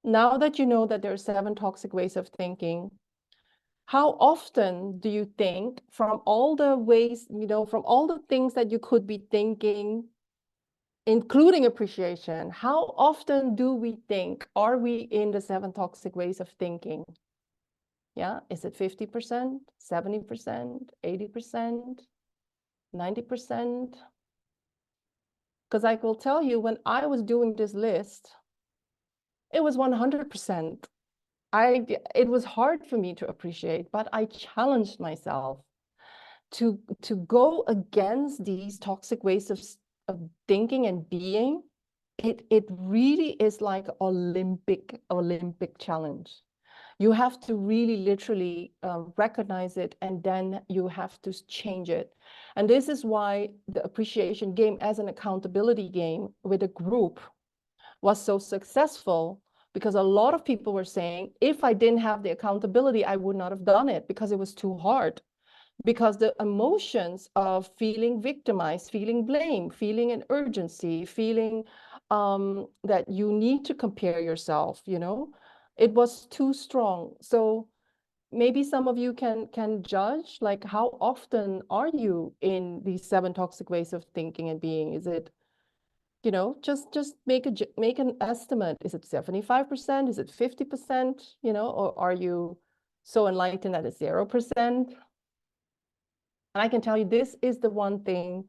Speaker 1: now that you know that there are 7 toxic ways of thinking, how often do you think, from all the ways, from all the things that you could be thinking, including appreciation, how often do we think, are we in the 7 toxic ways of thinking? Yeah, is it 50%, 70%, 80%, 90%? Because I will tell you, when I was doing this list, it was 100%. It was hard for me to appreciate, but I challenged myself to go against these toxic ways of thinking and being. It really is like Olympic challenge. You have to really literally recognize it, and then you have to change it. And this is why the appreciation game as an accountability game with a group was so successful, because a lot of people were saying, if I didn't have the accountability, I would not have done it, because it was too hard. Because the emotions of feeling victimized, feeling blame, feeling an urgency, feeling that you need to compare yourself, it was too strong. So maybe some of you can judge, like, how often are you in these 7 toxic ways of thinking and being? Is it, just make an estimate. Is it 75%? Is it 50%? Or are you so enlightened that it's 0%? And I can tell you, this is the one thing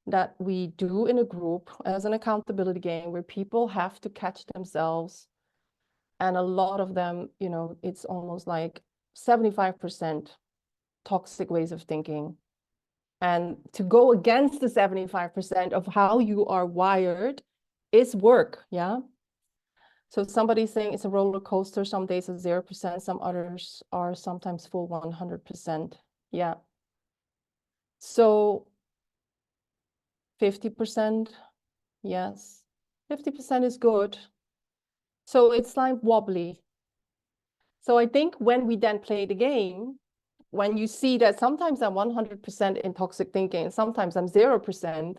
Speaker 1: that we do in a group as an accountability game where people have to catch themselves. And a lot of them, you know, it's almost like 75% toxic ways of thinking. And to go against the 75% of how you are wired is work, yeah? So somebody's saying it's a roller coaster, some days it's 0%, some others are sometimes full 100%, yeah. So 50%, yes, 50% is good. So it's like wobbly. So I think when we then play the game, when you see that sometimes I'm 100% in toxic thinking, sometimes I'm 0%,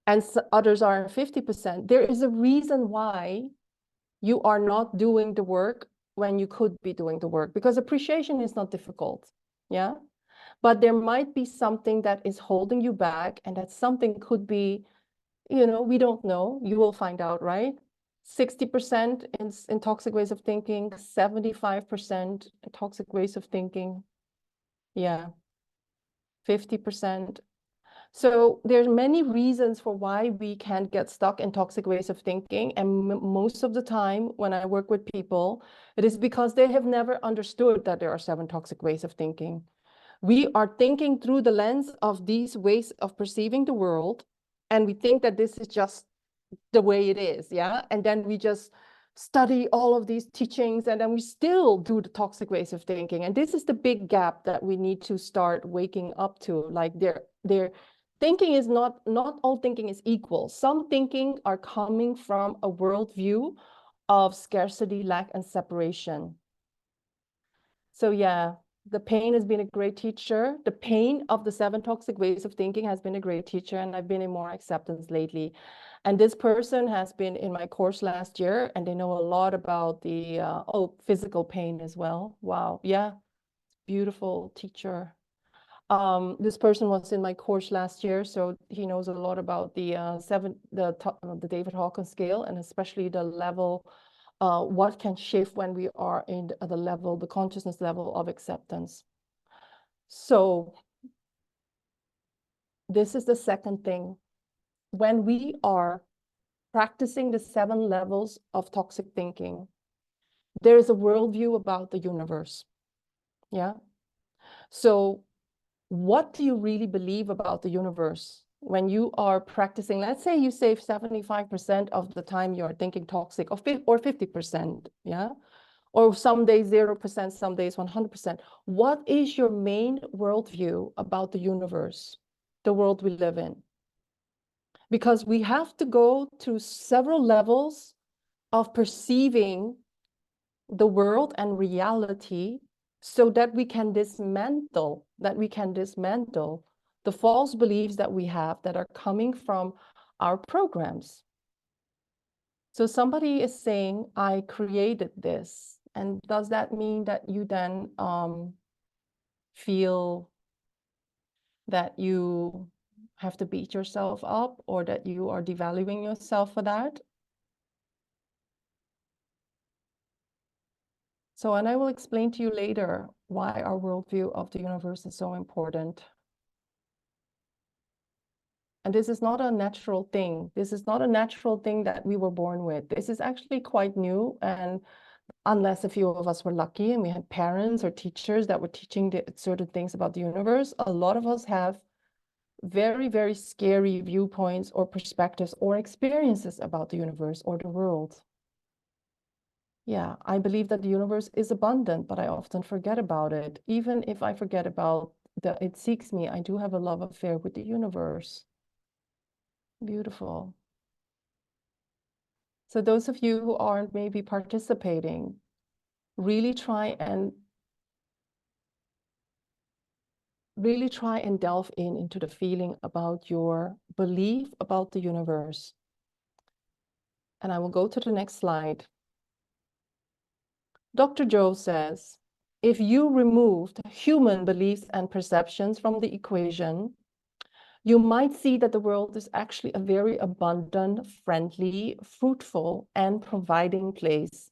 Speaker 1: and others are 50%, there is a reason why you are not doing the work when you could be doing the work, because appreciation is not difficult, yeah? But there might be something that is holding you back, and that something could be, you know, we don't know, you will find out, right? 60% in toxic ways of thinking, 75% in toxic ways of thinking, yeah, 50%. So there's many reasons for why we can't get stuck in toxic ways of thinking. And most of the time when I work with people, it is because they have never understood that there are 7 toxic ways of thinking. We are thinking through the lens of these ways of perceiving the world, and we think that this is just the way it is, yeah? And then we just study all of these teachings, and then we still do the toxic ways of thinking. And this is the big gap that we need to start waking up to. Like their thinking is not all thinking is equal. Some thinking are coming from a worldview of scarcity, lack, and separation. So yeah, the pain has been a great teacher. The pain of the 7 toxic ways of thinking has been a great teacher, and I've been in more acceptance lately. And this person has been in my course last year, and they know a lot about the physical pain as well. Wow, yeah, beautiful teacher. This person was in my course last year, so he knows a lot about the the David Hawkins scale, and especially the level, what can shift when we are in the level, the consciousness level of acceptance. So this is the second thing. When we are practicing the 7 levels of toxic thinking, there is a worldview about the universe. Yeah. So what do you really believe about the universe when you are practicing? Let's say you save 75% of the time you're thinking toxic, or 50%, yeah? Or some days 0%, some days 100%. What is your main worldview about the universe, the world we live in? Because we have to go to several levels of perceiving the world and reality so that we can dismantle the false beliefs that we have that are coming from our programs. So somebody is saying, I created this. And does that mean that you then feel that you have to beat yourself up, or that you are devaluing yourself for that? So, and I will explain to you later why our worldview of the universe is so important. And this is not a natural thing. This is not a natural thing that we were born with. This is actually quite new. And unless a few of us were lucky and we had parents or teachers that were teaching certain things about the universe, a lot of us have very, very scary viewpoints or perspectives or experiences about the universe or the world. Yeah, I believe that the universe is abundant, but I often forget about it. Even if I forget about that it seeks me, I do have a love affair with the universe. Beautiful. So those of you who aren't maybe participating, really try and delve into the feeling about your belief about the universe. And I will go to the next slide. Dr. Joe says, if you removed human beliefs and perceptions from the equation, you might see that the world is actually a very abundant, friendly, fruitful, and providing place.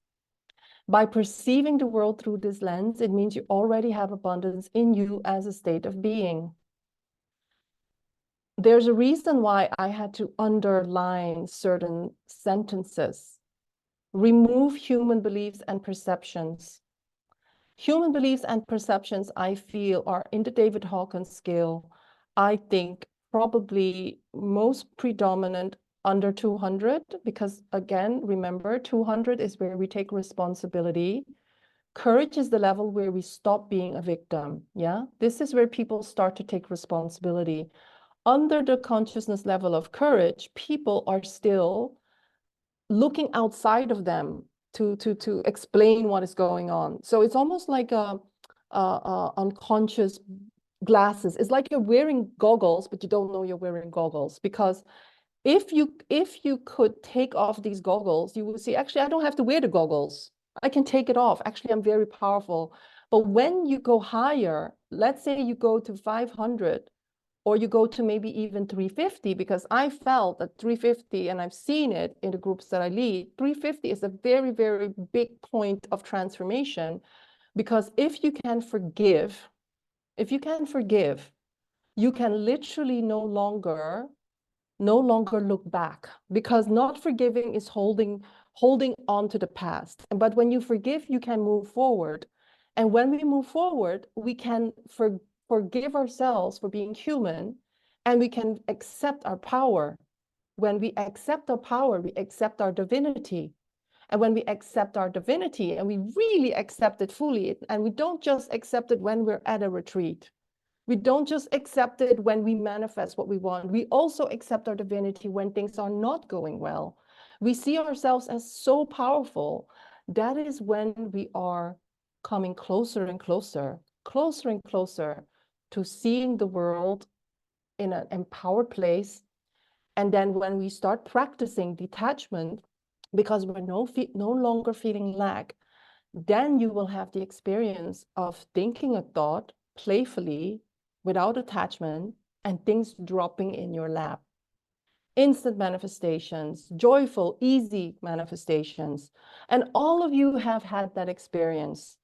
Speaker 1: By perceiving the world through this lens, it means you already have abundance in you as a state of being. there's a reason why I had to underline certain sentences. Remove human beliefs and perceptions. Human beliefs and perceptions, I feel, are in the David Hawkins scale, I think, probably most predominant under 200, because again, remember, 200 is where we take responsibility. Courage is the level where we stop being a victim. Yeah, this is where people start to take responsibility. Under the consciousness level of courage, people are still looking outside of them to explain what is going on. So it's almost like a unconscious glasses. It's like you're wearing goggles, but you don't know you're wearing goggles, because if you could take off these goggles, you will see, actually, I don't have to wear the goggles. I can take it off. Actually, I'm very powerful. But when you go higher, let's say you go to 500, or you go to maybe even 350, because I felt that 350, and I've seen it in the groups that I lead, 350 is a very, very big point of transformation, because if you can forgive, you can literally no longer look back, because not forgiving is holding on to the past. But when you forgive, you can move forward. And when we move forward, we can forgive ourselves for being human, and we can accept our power. When we accept our power, we accept our divinity. And when we accept our divinity, and we really accept it fully, and we don't just accept it when we're at a retreat, we don't just accept it when we manifest what we want. We also accept our divinity when things are not going well. We see ourselves as so powerful. That is when we are coming closer and closer to seeing the world in an empowered place. And then when we start practicing detachment, because we're no longer feeling lack, then you will have the experience of thinking a thought playfully, without attachment, and things dropping in your lap. Instant manifestations, joyful, easy manifestations. And all of you have had that experience.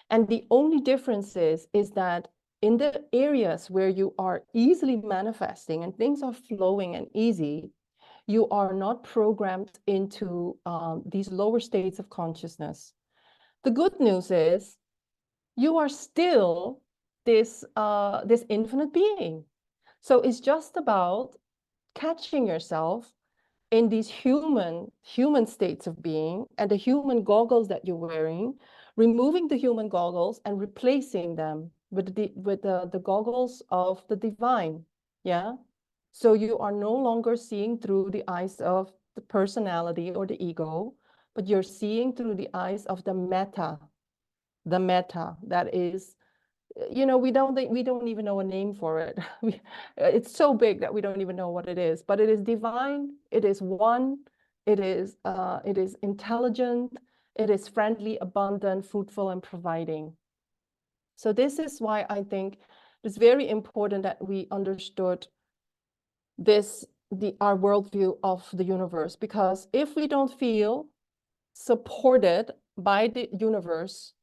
Speaker 1: And the only difference is that in the areas where you are easily manifesting and things are flowing and easy, you are not programmed into these lower states of consciousness. The good news is you are still this infinite being. So it's just about catching yourself in these human states of being, and the human goggles that you're wearing, removing the human goggles and replacing them with the goggles of the divine. Yeah. So you are no longer seeing through the eyes of the personality or the ego, but you're seeing through the eyes of the meta. That is, we don't even know a name for it. It's so big that we don't even know what it is, but it is divine, it is one, it is intelligent, it is friendly, abundant, fruitful, and providing. So this is why I think it's very important that we understood our worldview of the universe, because if we don't feel supported by the universe,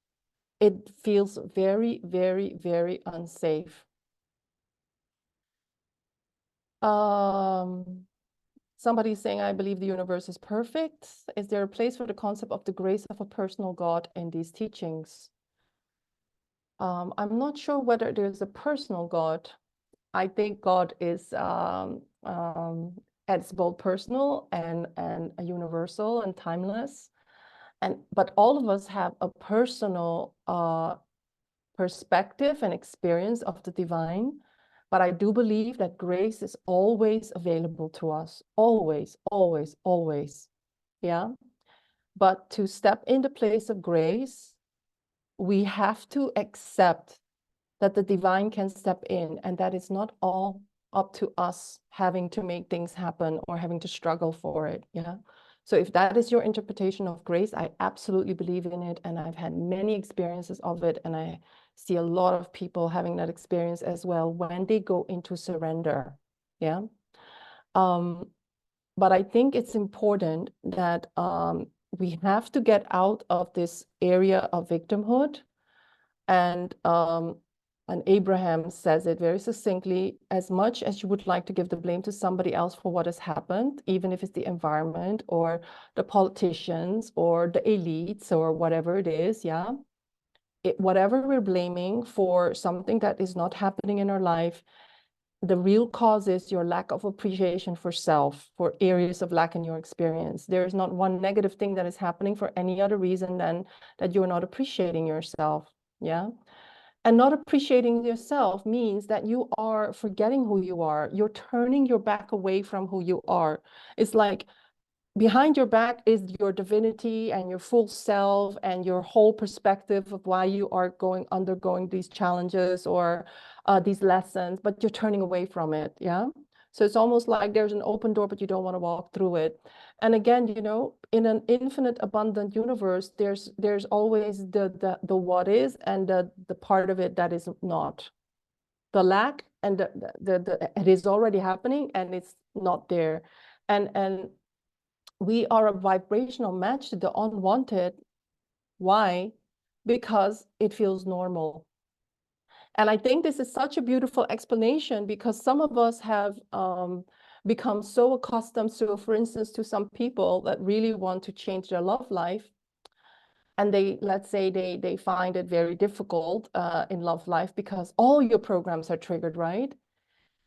Speaker 1: it feels very, very, very unsafe. Somebody's saying, I believe the universe is perfect. Is there a place for the concept of the grace of a personal God in these teachings? I'm not sure whether there's a personal God. I think God is it's both personal and a universal and timeless. But all of us have a personal perspective and experience of the divine. But I do believe that grace is always available to us. Always, always, always. Yeah. But to step in the place of grace, we have to accept that the divine can step in, and that it's not all up to us having to make things happen or having to struggle for it. Yeah. So if that is your interpretation of grace, I absolutely believe in it. And I've had many experiences of it. And I see a lot of people having that experience as well when they go into surrender. Yeah. But I think it's important that we have to get out of this area of victimhood and And Abraham says it very succinctly: as much as you would like to give the blame to somebody else for what has happened, even if it's the environment or the politicians or the elites or whatever it is, yeah, whatever we're blaming for something that is not happening in our life, the real cause is your lack of appreciation for self, for areas of lack in your experience. There is not one negative thing that is happening for any other reason than that you're not appreciating yourself, yeah? And not appreciating yourself means that you are forgetting who you are. You're turning your back away from who you are. It's like behind your back is your divinity and your full self and your whole perspective of why you are undergoing these challenges or these lessons, but you're turning away from it, yeah? So it's almost like there's an open door, but you don't want to walk through it. And again, you know, in an infinite, abundant universe, there's always the what is and the part of it that is not. The lack and it is already happening and it's not there. And we are a vibrational match to the unwanted. Why? Because it feels normal. And I think this is such a beautiful explanation because some of us have become so accustomed to, for instance, to some people that really want to change their love life. And let's say they find it very difficult in love life because all your programs are triggered, right?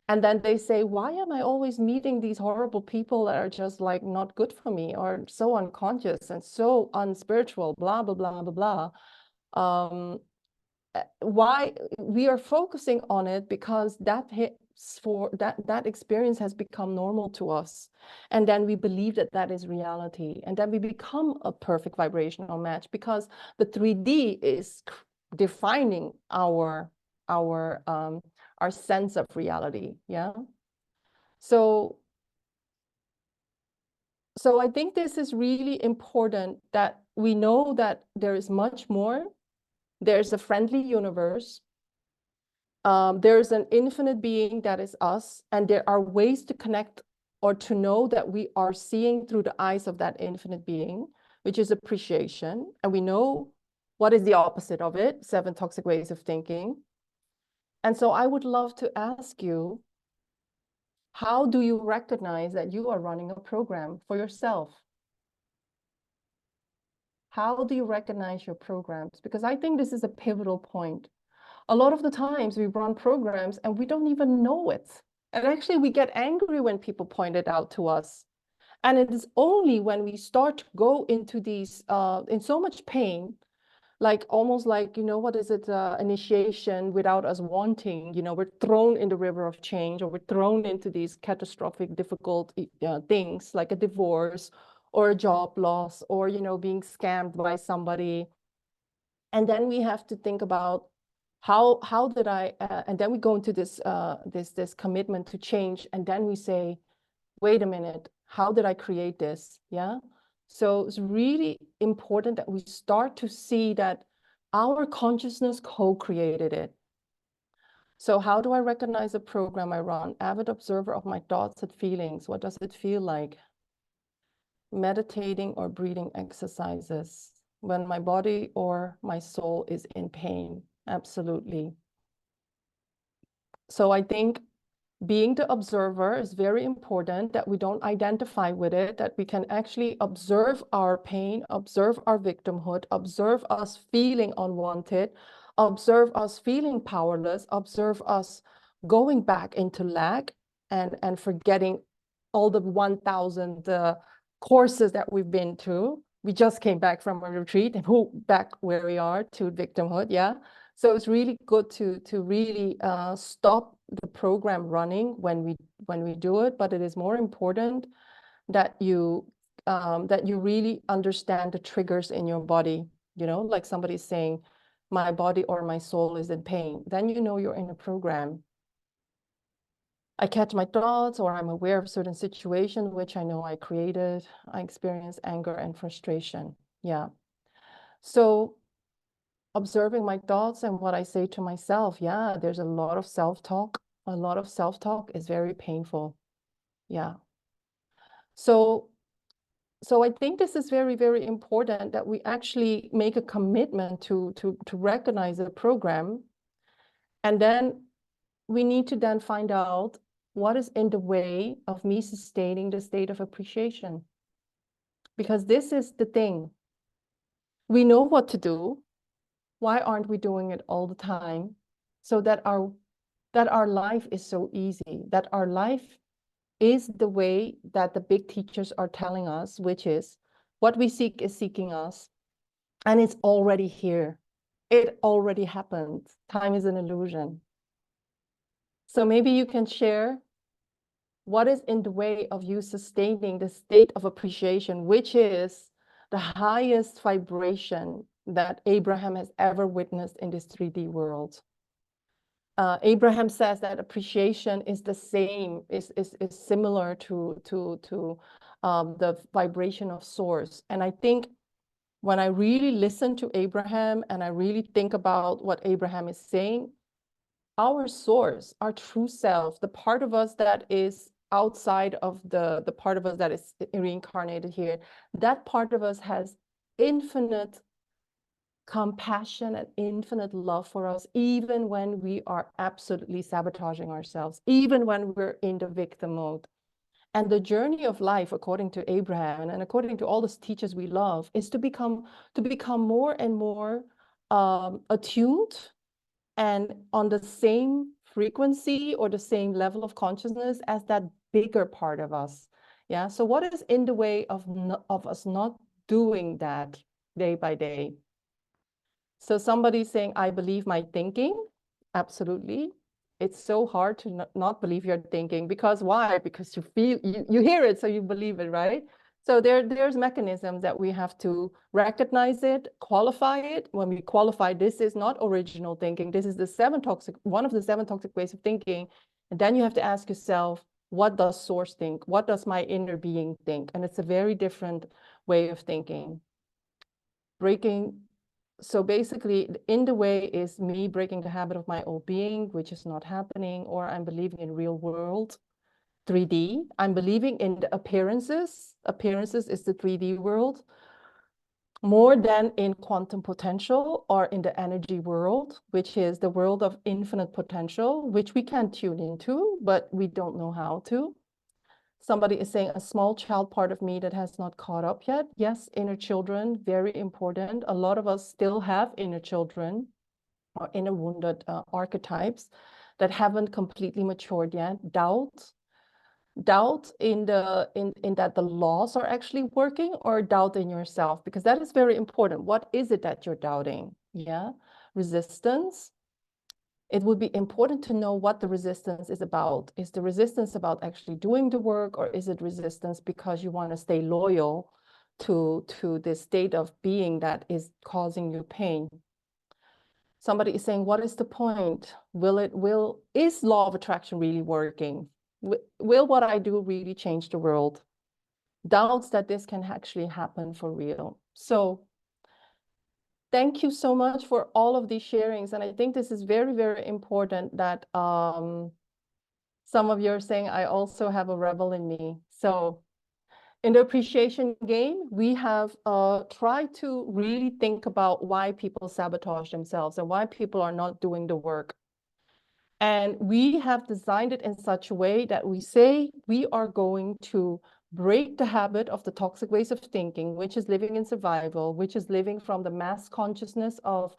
Speaker 1: And then they say, why am I always meeting these horrible people that are just like not good for me or so unconscious and so unspiritual, blah, blah, blah, blah, blah. Why we are focusing on it because that experience has become normal to us. And then we believe that that is reality. And then we become a perfect vibrational match because the 3D is defining our sense of reality, yeah? So I think this is really important that we know that there is much more. There's a friendly universe. There's an infinite being that is us, and there are ways to connect or to know that we are seeing through the eyes of that infinite being, which is appreciation. And we know what is the opposite of it, 7 toxic ways of thinking. And so I would love to ask you, how do you recognize that you are running a program for yourself? How do you recognize your programs? Because I think this is a pivotal point. A lot of the times we run programs and we don't even know it. And actually we get angry when people point it out to us. And it is only when we start to go into these, in so much pain, like almost like, you know, what is it, initiation without us wanting, you know, we're thrown in the river of change, or we're thrown into these catastrophic, difficult things like a divorce or a job loss, or, you know, being scammed by somebody. And then we have to think about how did I, and then we go into this, this commitment to change. And then we say, wait a minute, how did I create this? Yeah. So it's really important that we start to see that our consciousness co-created it. So how do I recognize a program I run? Avid observer of my thoughts and feelings. What does it feel like? Meditating or breathing exercises. When my body or my soul is in pain. Absolutely. So I think being the observer is very important, that we don't identify with it, that we can actually observe our pain, observe our victimhood, observe us feeling unwanted, observe us feeling powerless, observe us going back into lack and forgetting all the 1,000 courses that we've been to. We just came back from a retreat and back where we are to victimhood, yeah? So it's really good to really stop the program running when we do it, but it is more important that you really understand the triggers in your body. You know, like somebody's saying, my body or my soul is in pain. Then you know you're in a program. I catch my thoughts, or I'm aware of a certain situation which I know I created. I experience anger and frustration. Yeah. So observing my thoughts and what I say to myself. Yeah, there's a lot of self-talk. A lot of self-talk is very painful. Yeah. So I think this is very, very important that we actually make a commitment to recognize the program And then we need to then find out what is in the way of me sustaining the state of appreciation. Because this is the thing. We know what to do. Why aren't we doing it all the time? So that our life is so easy, that our life is the way that the big teachers are telling us, which is what we seek is seeking us. And it's already here. It already happened. Time is an illusion. So maybe you can share what is in the way of you sustaining the state of appreciation, which is the highest vibration that Abraham has ever witnessed in this 3D world. Abraham says that appreciation is the same, is similar to the vibration of source. And I think when I really listen to Abraham and I really think about what Abraham is saying, our source, our true self, the part of us that is outside of the part of us that is reincarnated here, that part of us has infinite compassion and infinite love for us, even when we are absolutely sabotaging ourselves, even when we're in the victim mode. And the journey of life, according to Abraham and according to all the teachers we love, is to become more and more attuned and on the same frequency or the same level of consciousness as that bigger part of us. Yeah. So what is in the way of us not doing that day by day? So somebody's saying, I believe my thinking. Absolutely. It's so hard to not believe your thinking. Because why? Because you feel, you hear it, so you believe it, right? So there's mechanisms that we have to recognize it, qualify it. When we qualify, this is not original thinking. This is one of the 7 toxic ways of thinking. And then you have to ask yourself, what does source think? What does my inner being think? And it's a very different way of thinking. So basically, in the way is me breaking the habit of my old being, which is not happening, or I'm believing in real world, 3D. I'm believing in the appearances. Appearances is the 3D world, more than in quantum potential or in the energy world, which is the world of infinite potential, which we can tune into, but we don't know how to. Somebody is saying a small child part of me that has not caught up yet. Yes, inner children, very important. A lot of us still have inner children or inner wounded archetypes that haven't completely matured yet. Doubt in that the laws are actually working, or doubt in yourself, because that is very important. What is it that you're doubting? Yeah, resistance. It would be important to know what the resistance is about. Is the resistance about actually doing the work, or is it resistance because you want to stay loyal to this state of being that is causing you pain? Somebody is saying, what is the point? Is law of attraction really working? Will what I do really change the world? Doubts that this can actually happen for real. So thank you so much for all of these sharings. And I think this is very, very important that some of you are saying, I also have a rebel in me. So in the appreciation game, we have tried to really think about why people sabotage themselves and why people are not doing the work. And we have designed it in such a way that we say we are going to break the habit of the toxic ways of thinking, which is living in survival, which is living from the mass consciousness of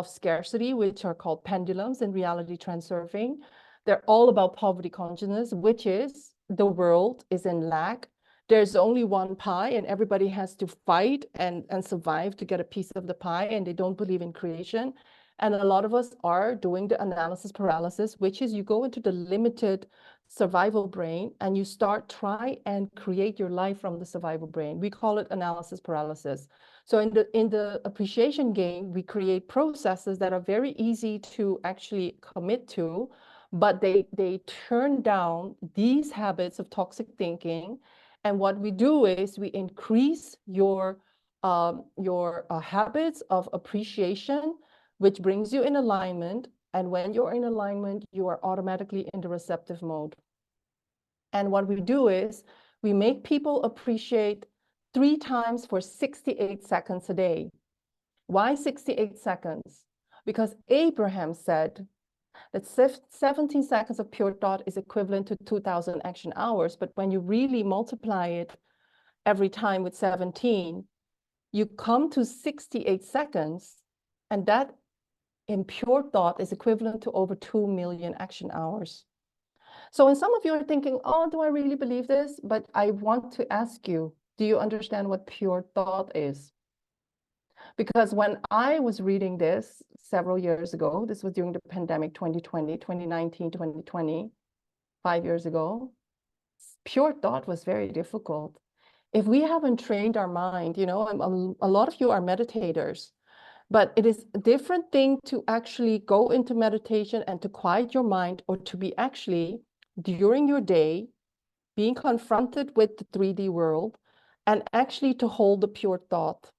Speaker 1: scarcity, which are called pendulums in reality transurfing. They're all about poverty consciousness, which is the world is in lack. There's only one pie and everybody has to fight and survive to get a piece of the pie, and they don't believe in creation. And a lot of us are doing the analysis paralysis, which is you go into the limited survival brain and you start try and create your life from the survival brain. We call it analysis paralysis. So in the appreciation game, we create processes that are very easy to actually commit to, but they turn down these habits of toxic thinking. And what we do is we increase your habits of appreciation, which brings you in alignment. And when you're in alignment, you are automatically in the receptive mode. And what we do is we make people appreciate 3 times for 68 seconds a day. Why 68 seconds? Because Abraham said that 17 seconds of pure thought is equivalent to 2,000 action hours. But when you really multiply it every time with 17, you come to 68 seconds, and that in pure thought is equivalent to over 2 million action hours. So when some of you are thinking, oh, do I really believe this? But I want to ask you, do you understand what pure thought is? Because when I was reading this several years ago, this was during the pandemic 2020, 2019, 2020, 5 years ago, pure thought was very difficult. If we haven't trained our mind, you know, a lot of you are meditators, but it is a different thing to actually go into meditation and to quiet your mind, or to be actually during your day being confronted with the 3D world and actually to hold the pure thought.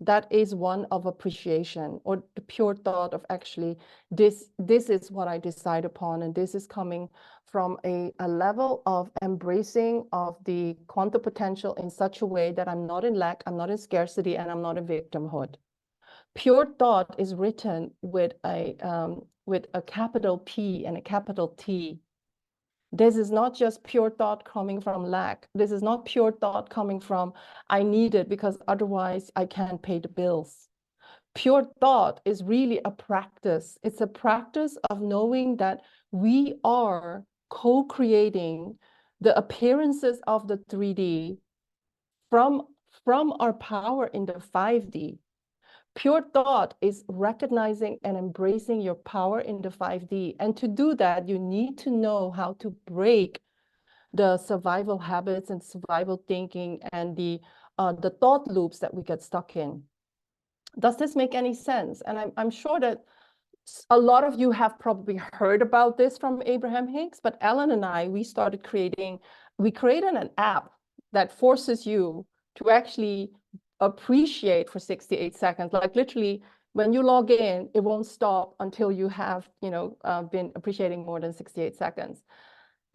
Speaker 1: That is one of appreciation, or the pure thought of actually, this is what I decide upon, and this is coming from a level of embracing of the quantum potential in such a way that I'm not in lack, I'm not in scarcity, and I'm not in victimhood. Pure thought is written with a capital P and a capital T. This is not just pure thought coming from lack. This is not pure thought coming from, I need it because otherwise I can't pay the bills. Pure thought is really a practice. It's a practice of knowing that we are co-creating the appearances of the 3D from our power in the 5D. Pure thought is recognizing and embracing your power in the 5D. And to do that, you need to know how to break the survival habits and survival thinking and the thought loops that we get stuck in. Does this make any sense? And I'm sure that a lot of you have probably heard about this from Abraham Hicks, but Ellen and I, we created an app that forces you to actually appreciate for 68 seconds. Like literally, when you log in, it won't stop until you have, been appreciating more than 68 seconds.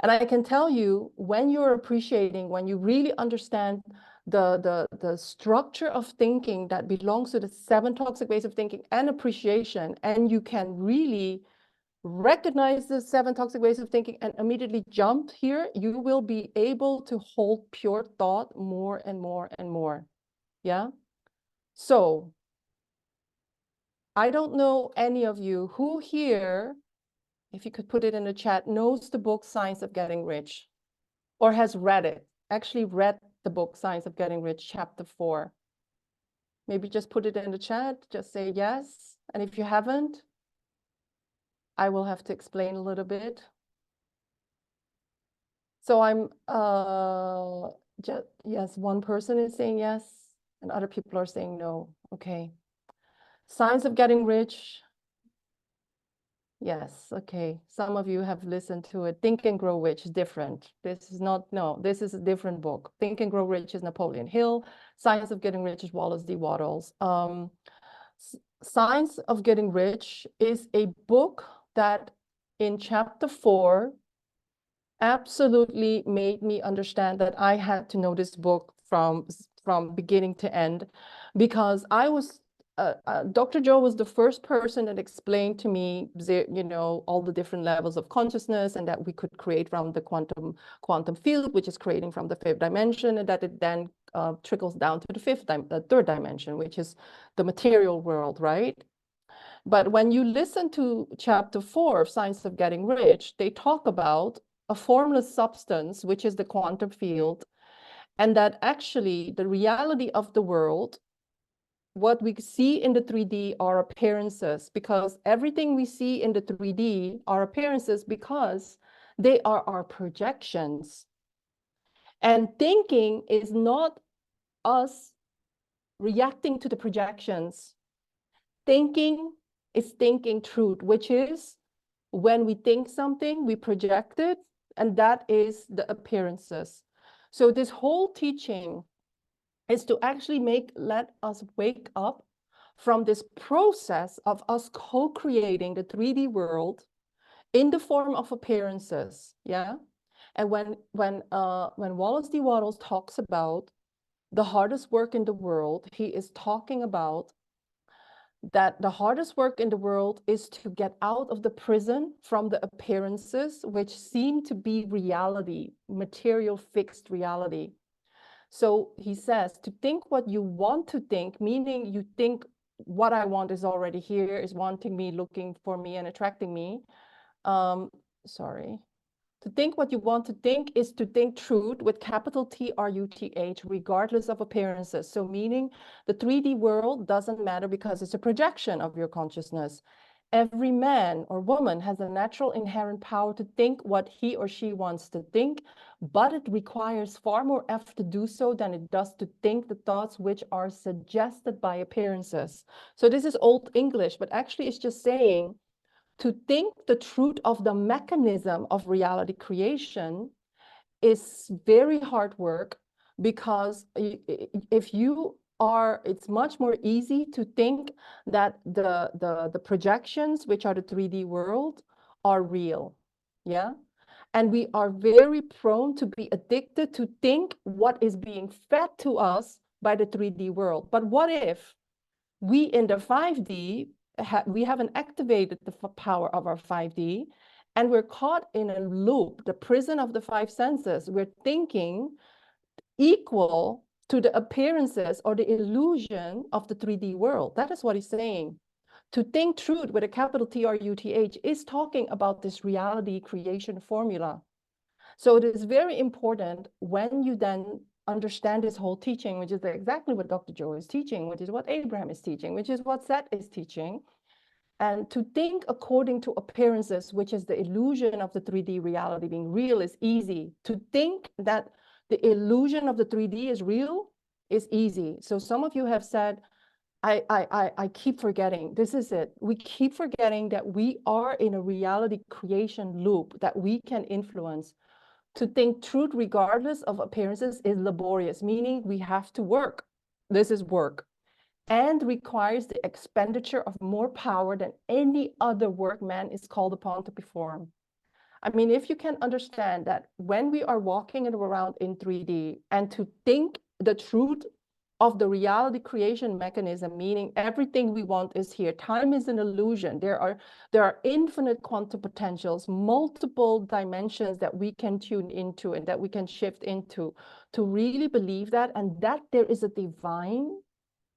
Speaker 1: And I can tell you, when you're appreciating, when you really understand the structure of thinking that belongs to the 7 toxic ways of thinking and appreciation, and you can really recognize the 7 toxic ways of thinking and immediately jump here, you will be able to hold pure thought more and more and more. Yeah. So I don't know any of you who here, if you could put it in the chat, knows the book Science of Getting Rich, or has read it, actually read the book Science of Getting Rich, chapter 4. Maybe just put it in the chat, just say yes. And if you haven't, I will have to explain a little bit. So I'm, yes, one person is saying yes, and other people are saying no. Okay. Science of Getting Rich. Yes, okay. Some of you have listened to it. Think and Grow Rich is different. This is not, no, this is a different book. Think and Grow Rich is Napoleon Hill. Science of Getting Rich is Wallace D. Wattles. Science of Getting Rich is a book that in chapter 4 absolutely made me understand that I had to know this book from beginning to end, because I was Dr. Joe was the first person that explained to me, all the different levels of consciousness, and that we could create from the quantum field, which is creating from the 5th dimension, and that it then trickles down to the 3rd dimension, which is the material world, right? But when you listen to chapter 4 of Science of Getting Rich, they talk about a formless substance, which is the quantum field, and that actually the reality of the world, what we see in the 3D are appearances, because everything we see in the 3D are appearances because they are our projections. And thinking is not us reacting to the projections. Thinking is thinking truth, which is when we think something, we project it, and that is the appearances. So this whole teaching is to actually let us wake up from this process of us co-creating the 3D world in the form of appearances. Yeah. And when Wallace D. Wattles talks about the hardest work in the world, he is talking about that the hardest work in the world is to get out of the prison from the appearances, which seem to be reality, material fixed reality. So he says to think what you want to think, meaning you think what I want is already here, is wanting me, looking for me, and attracting me. Sorry. To think what you want to think is to think truth with capital T-R-U-T-H, regardless of appearances. So meaning the 3D world doesn't matter because it's a projection of your consciousness. Every man or woman has a natural inherent power to think what he or she wants to think, but it requires far more effort to do so than it does to think the thoughts which are suggested by appearances. So this is Old English, but actually it's just saying, to think the truth of the mechanism of reality creation is very hard work, because if you are, it's much more easy to think that the projections, which are the 3D world, are real. Yeah. And we are very prone to be addicted to think what is being fed to us by the 3D world. But what if we in the 5D, we haven't activated the power of our 5D, and we're caught in a loop, the prison of the 5 senses. We're thinking equal to the appearances or the illusion of the 3D world. That is what he's saying. To think truth with a capital T-R-U-T-H is talking about this reality creation formula. So it is very important when you then understand this whole teaching, which is exactly what Dr. Joe is teaching, which is what Abraham is teaching, which is what Seth is teaching, and to think according to appearances, which is the illusion of the 3D reality being real, is easy. To think that the illusion of the 3D is real is easy. So some of you have said, I keep forgetting. This is it. We keep forgetting that we are in a reality creation loop that we can influence. To think truth regardless of appearances is laborious, meaning we have to work. This is work, and requires the expenditure of more power than any other work man is called upon to perform. I mean, if you can understand that when we are walking around in 3D, and to think the truth of the reality creation mechanism, meaning everything we want is here. Time is an illusion. There are infinite quantum potentials, multiple dimensions that we can tune into and that we can shift into, to really believe that, and that there is a divine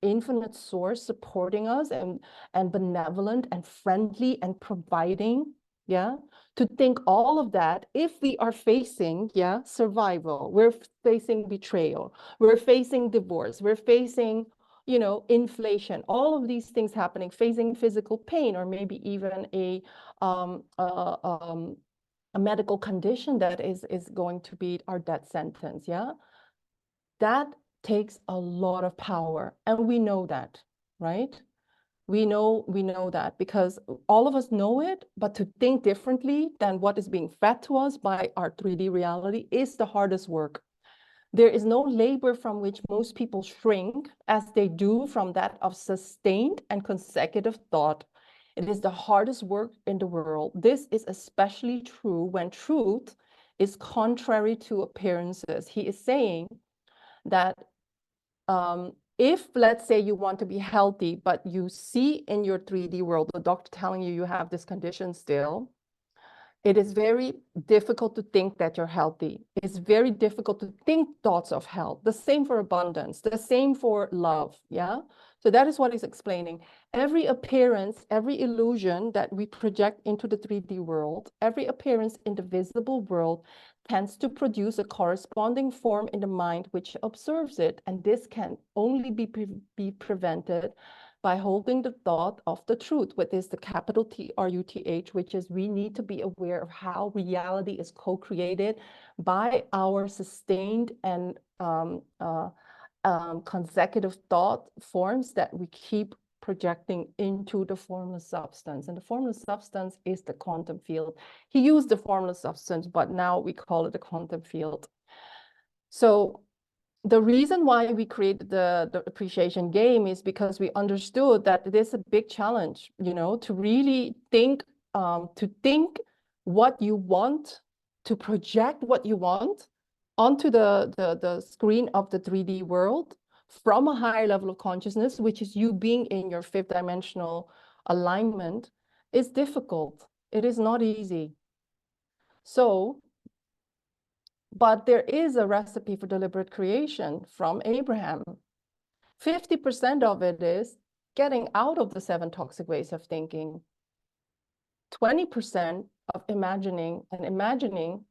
Speaker 1: infinite source supporting us, and benevolent and friendly and providing. Yeah. To think all of that, if we are facing, yeah, survival, we're facing betrayal, we're facing divorce, we're facing, you know, inflation, all of these things happening, facing physical pain, or maybe even a medical condition that is going to be our death sentence. Yeah. That takes a lot of power, and we know that, right? We know that because all of us know it, but to think differently than what is being fed to us by our 3D reality is the hardest work. There is no labor from which most people shrink as they do from that of sustained and consecutive thought. It is the hardest work in the world. This is especially true when truth is contrary to appearances. He is saying that if, let's say, you want to be healthy, but you see in your 3D world the doctor telling you you have this condition still, it is very difficult to think that you're healthy. It's very difficult to think thoughts of health. The same for abundance, the same for love. Yeah. So that is what he's explaining. Every appearance, every illusion that we project into the 3D world, every appearance in the visible world tends to produce a corresponding form in the mind which observes it. And this can only be prevented by holding the thought of the truth, which is the capital T-R-U-T-H, which is we need to be aware of how reality is co-created by our sustained and consecutive thought forms that we keep projecting into the formless substance. And the formless substance is the quantum field. He used the formless substance, but now we call it the quantum field. So the reason why we created the appreciation game is because we understood that it is a big challenge, you know, to really think what you want, to project what you want onto the screen of the 3D world, from a higher level of consciousness, which is you being in your fifth dimensional alignment, is difficult. It is not easy. So, but there is a recipe for deliberate creation from Abraham. 50% of it is getting out of the 7 toxic ways of thinking. 20% of imagining, and imagining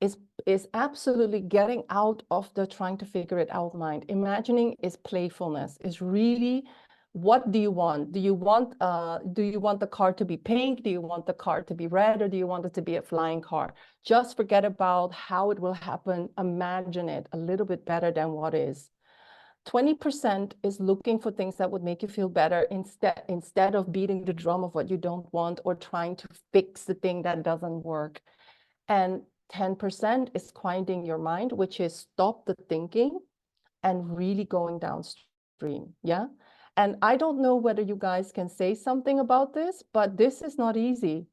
Speaker 1: is absolutely getting out of the trying to figure it out mind. Imagining is playfulness, is really, what do you want? Do you want the car to be pink? Do you want the car to be red? Or do you want it to be a flying car? Just forget about how it will happen. Imagine it a little bit better than what is. 20% is looking for things that would make you feel better instead of beating the drum of what you don't want or trying to fix the thing that doesn't work. And 10% is quieting your mind, which is stop the thinking and really going downstream. Yeah. And I don't know whether you guys can say something about this, but this is not easy.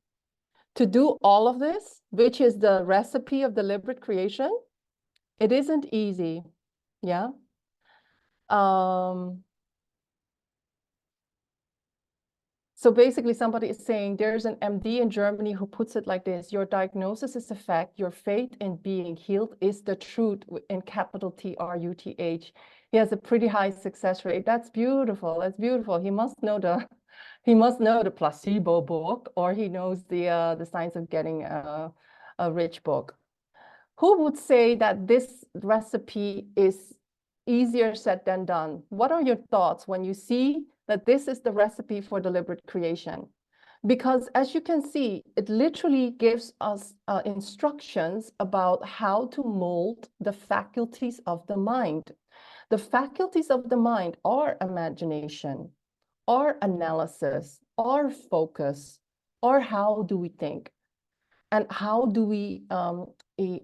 Speaker 1: To do all of this, which is the recipe of deliberate creation, it isn't easy. Yeah. So basically somebody is saying there's an MD in Germany who puts it like this: your diagnosis is a fact, your faith in being healed is the truth, in capital TRUTH. He has a pretty high success rate. That's beautiful. That's beautiful. He must know the placebo book, or he knows the science of getting a rich book. Who would say that this recipe is easier said than done? What are your thoughts when you see that this is the recipe for deliberate creation? Because as you can see, it literally gives us instructions about how to mold the faculties of the mind. The faculties of the mind are imagination, are analysis, are focus, or how do we think? And how do we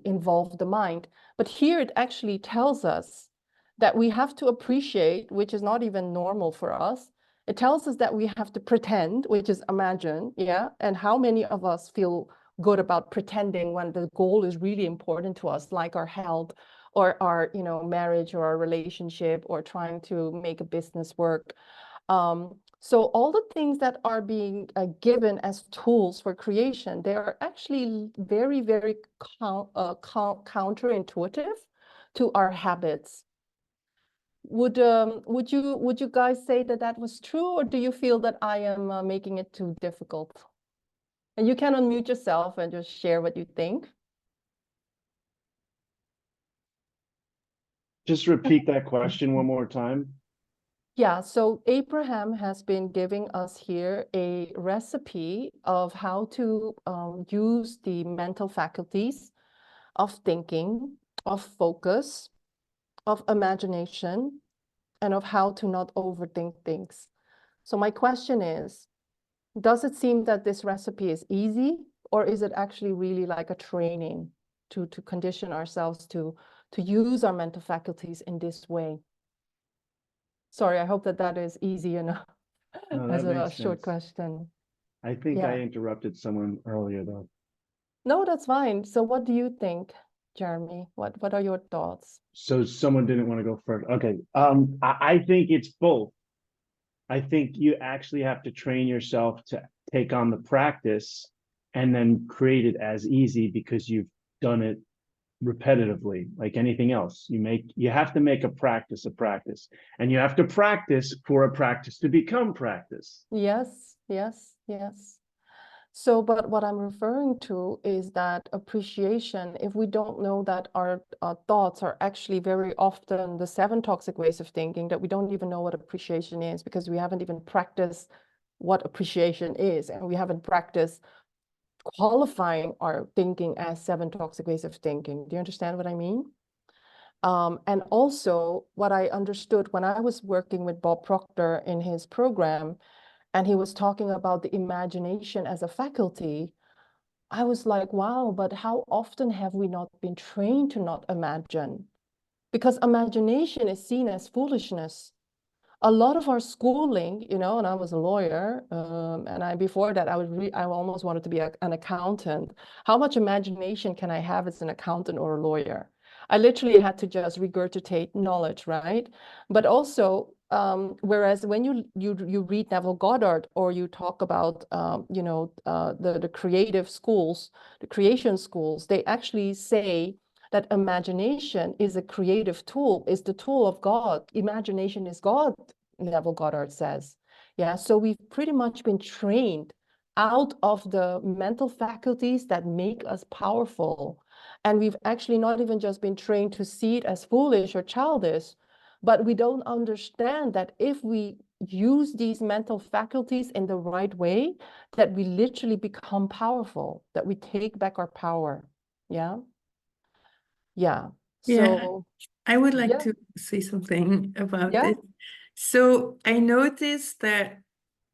Speaker 1: involve the mind? But here it actually tells us that we have to appreciate, which is not even normal for us. It tells us that we have to pretend, which is imagine, yeah? And how many of us feel good about pretending when the goal is really important to us, like our health or our, marriage or our relationship or trying to make a business work. So all the things that are being given as tools for creation, they are actually very, very counterintuitive to our habits. Would you guys say that that was true, or do you feel that I am making it too difficult? And you can unmute yourself and just share what you think.
Speaker 4: Just repeat that question one more time.
Speaker 1: Yeah, so Abraham has been giving us here a recipe of how to use the mental faculties of thinking, of focus, of imagination, and of how to not overthink things. So my question is, does it seem that this recipe is easy, or is it actually really like a training to condition ourselves to use our mental faculties in this way? Sorry, I hope that that is easy enough as a short question.
Speaker 4: I think I interrupted someone earlier, though.
Speaker 1: No, that's fine. So what do you think, Jeremy? What are your thoughts?
Speaker 4: So someone didn't want to go first. Okay. I think it's both. I think you actually have to train yourself to take on the practice and then create it as easy because you've done it repetitively, like anything else. You have to make a practice, and you have to practice for a practice to become practice.
Speaker 1: Yes, yes, yes. So, but what I'm referring to is that appreciation, if we don't know that our thoughts are actually very often the 7 toxic ways of thinking, that we don't even know what appreciation is because we haven't even practiced what appreciation is, and we haven't practiced qualifying our thinking as 7 toxic ways of thinking. Do you understand what I mean? And also what I understood when I was working with Bob Proctor in his program, and he was talking about the imagination as a faculty, I was like, wow, but how often have we not been trained to not imagine? Because imagination is seen as foolishness. A lot of our schooling, and I was a lawyer, and before that, I almost wanted to be an accountant. How much imagination can I have as an accountant or a lawyer? I literally had to just regurgitate knowledge, right? But also, whereas when you read Neville Goddard, or you talk about the creative schools, the creation schools, they actually say that imagination is a creative tool, is the tool of God. Imagination is God, Neville Goddard says. Yeah, so we've pretty much been trained out of the mental faculties that make us powerful. And we've actually not even just been trained to see it as foolish or childish, but we don't understand that if we use these mental faculties in the right way, that we literally become powerful, that we take back our power. Yeah. Yeah. So
Speaker 3: I would like
Speaker 1: yeah.
Speaker 3: to say something about
Speaker 1: Yeah.
Speaker 3: this. So I noticed that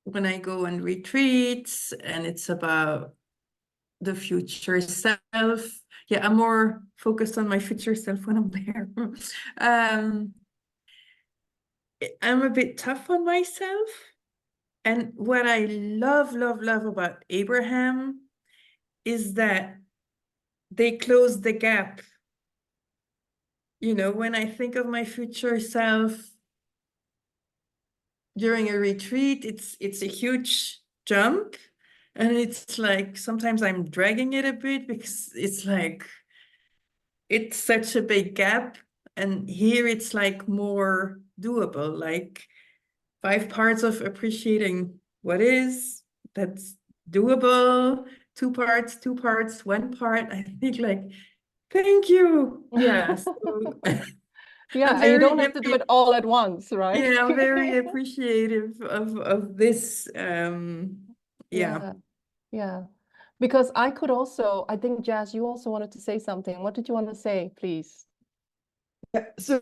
Speaker 3: when I go on retreats and it's about the future self, yeah, I'm more focused on my future self when I'm there. I'm a bit tough on myself. And what I love, love, love about Abraham is that they close the gap. You know, when I think of my future self during a retreat, it's a huge jump. And it's like sometimes I'm dragging it a bit because it's like it's such a big gap. And here it's like more doable, like 5 parts of appreciating what is, that's doable, 2 parts, 2 parts, 1 part. I think like, thank you. Yeah. So
Speaker 1: Yeah,
Speaker 3: I'm
Speaker 1: and you
Speaker 3: very
Speaker 1: don't have to do
Speaker 3: happy.
Speaker 1: it all at once, right?
Speaker 3: Yeah, I'm very appreciative of this. Yeah.
Speaker 1: Yeah. Because I could also, I think, Jazz, you also wanted to say something. What did you want to say, please?
Speaker 5: So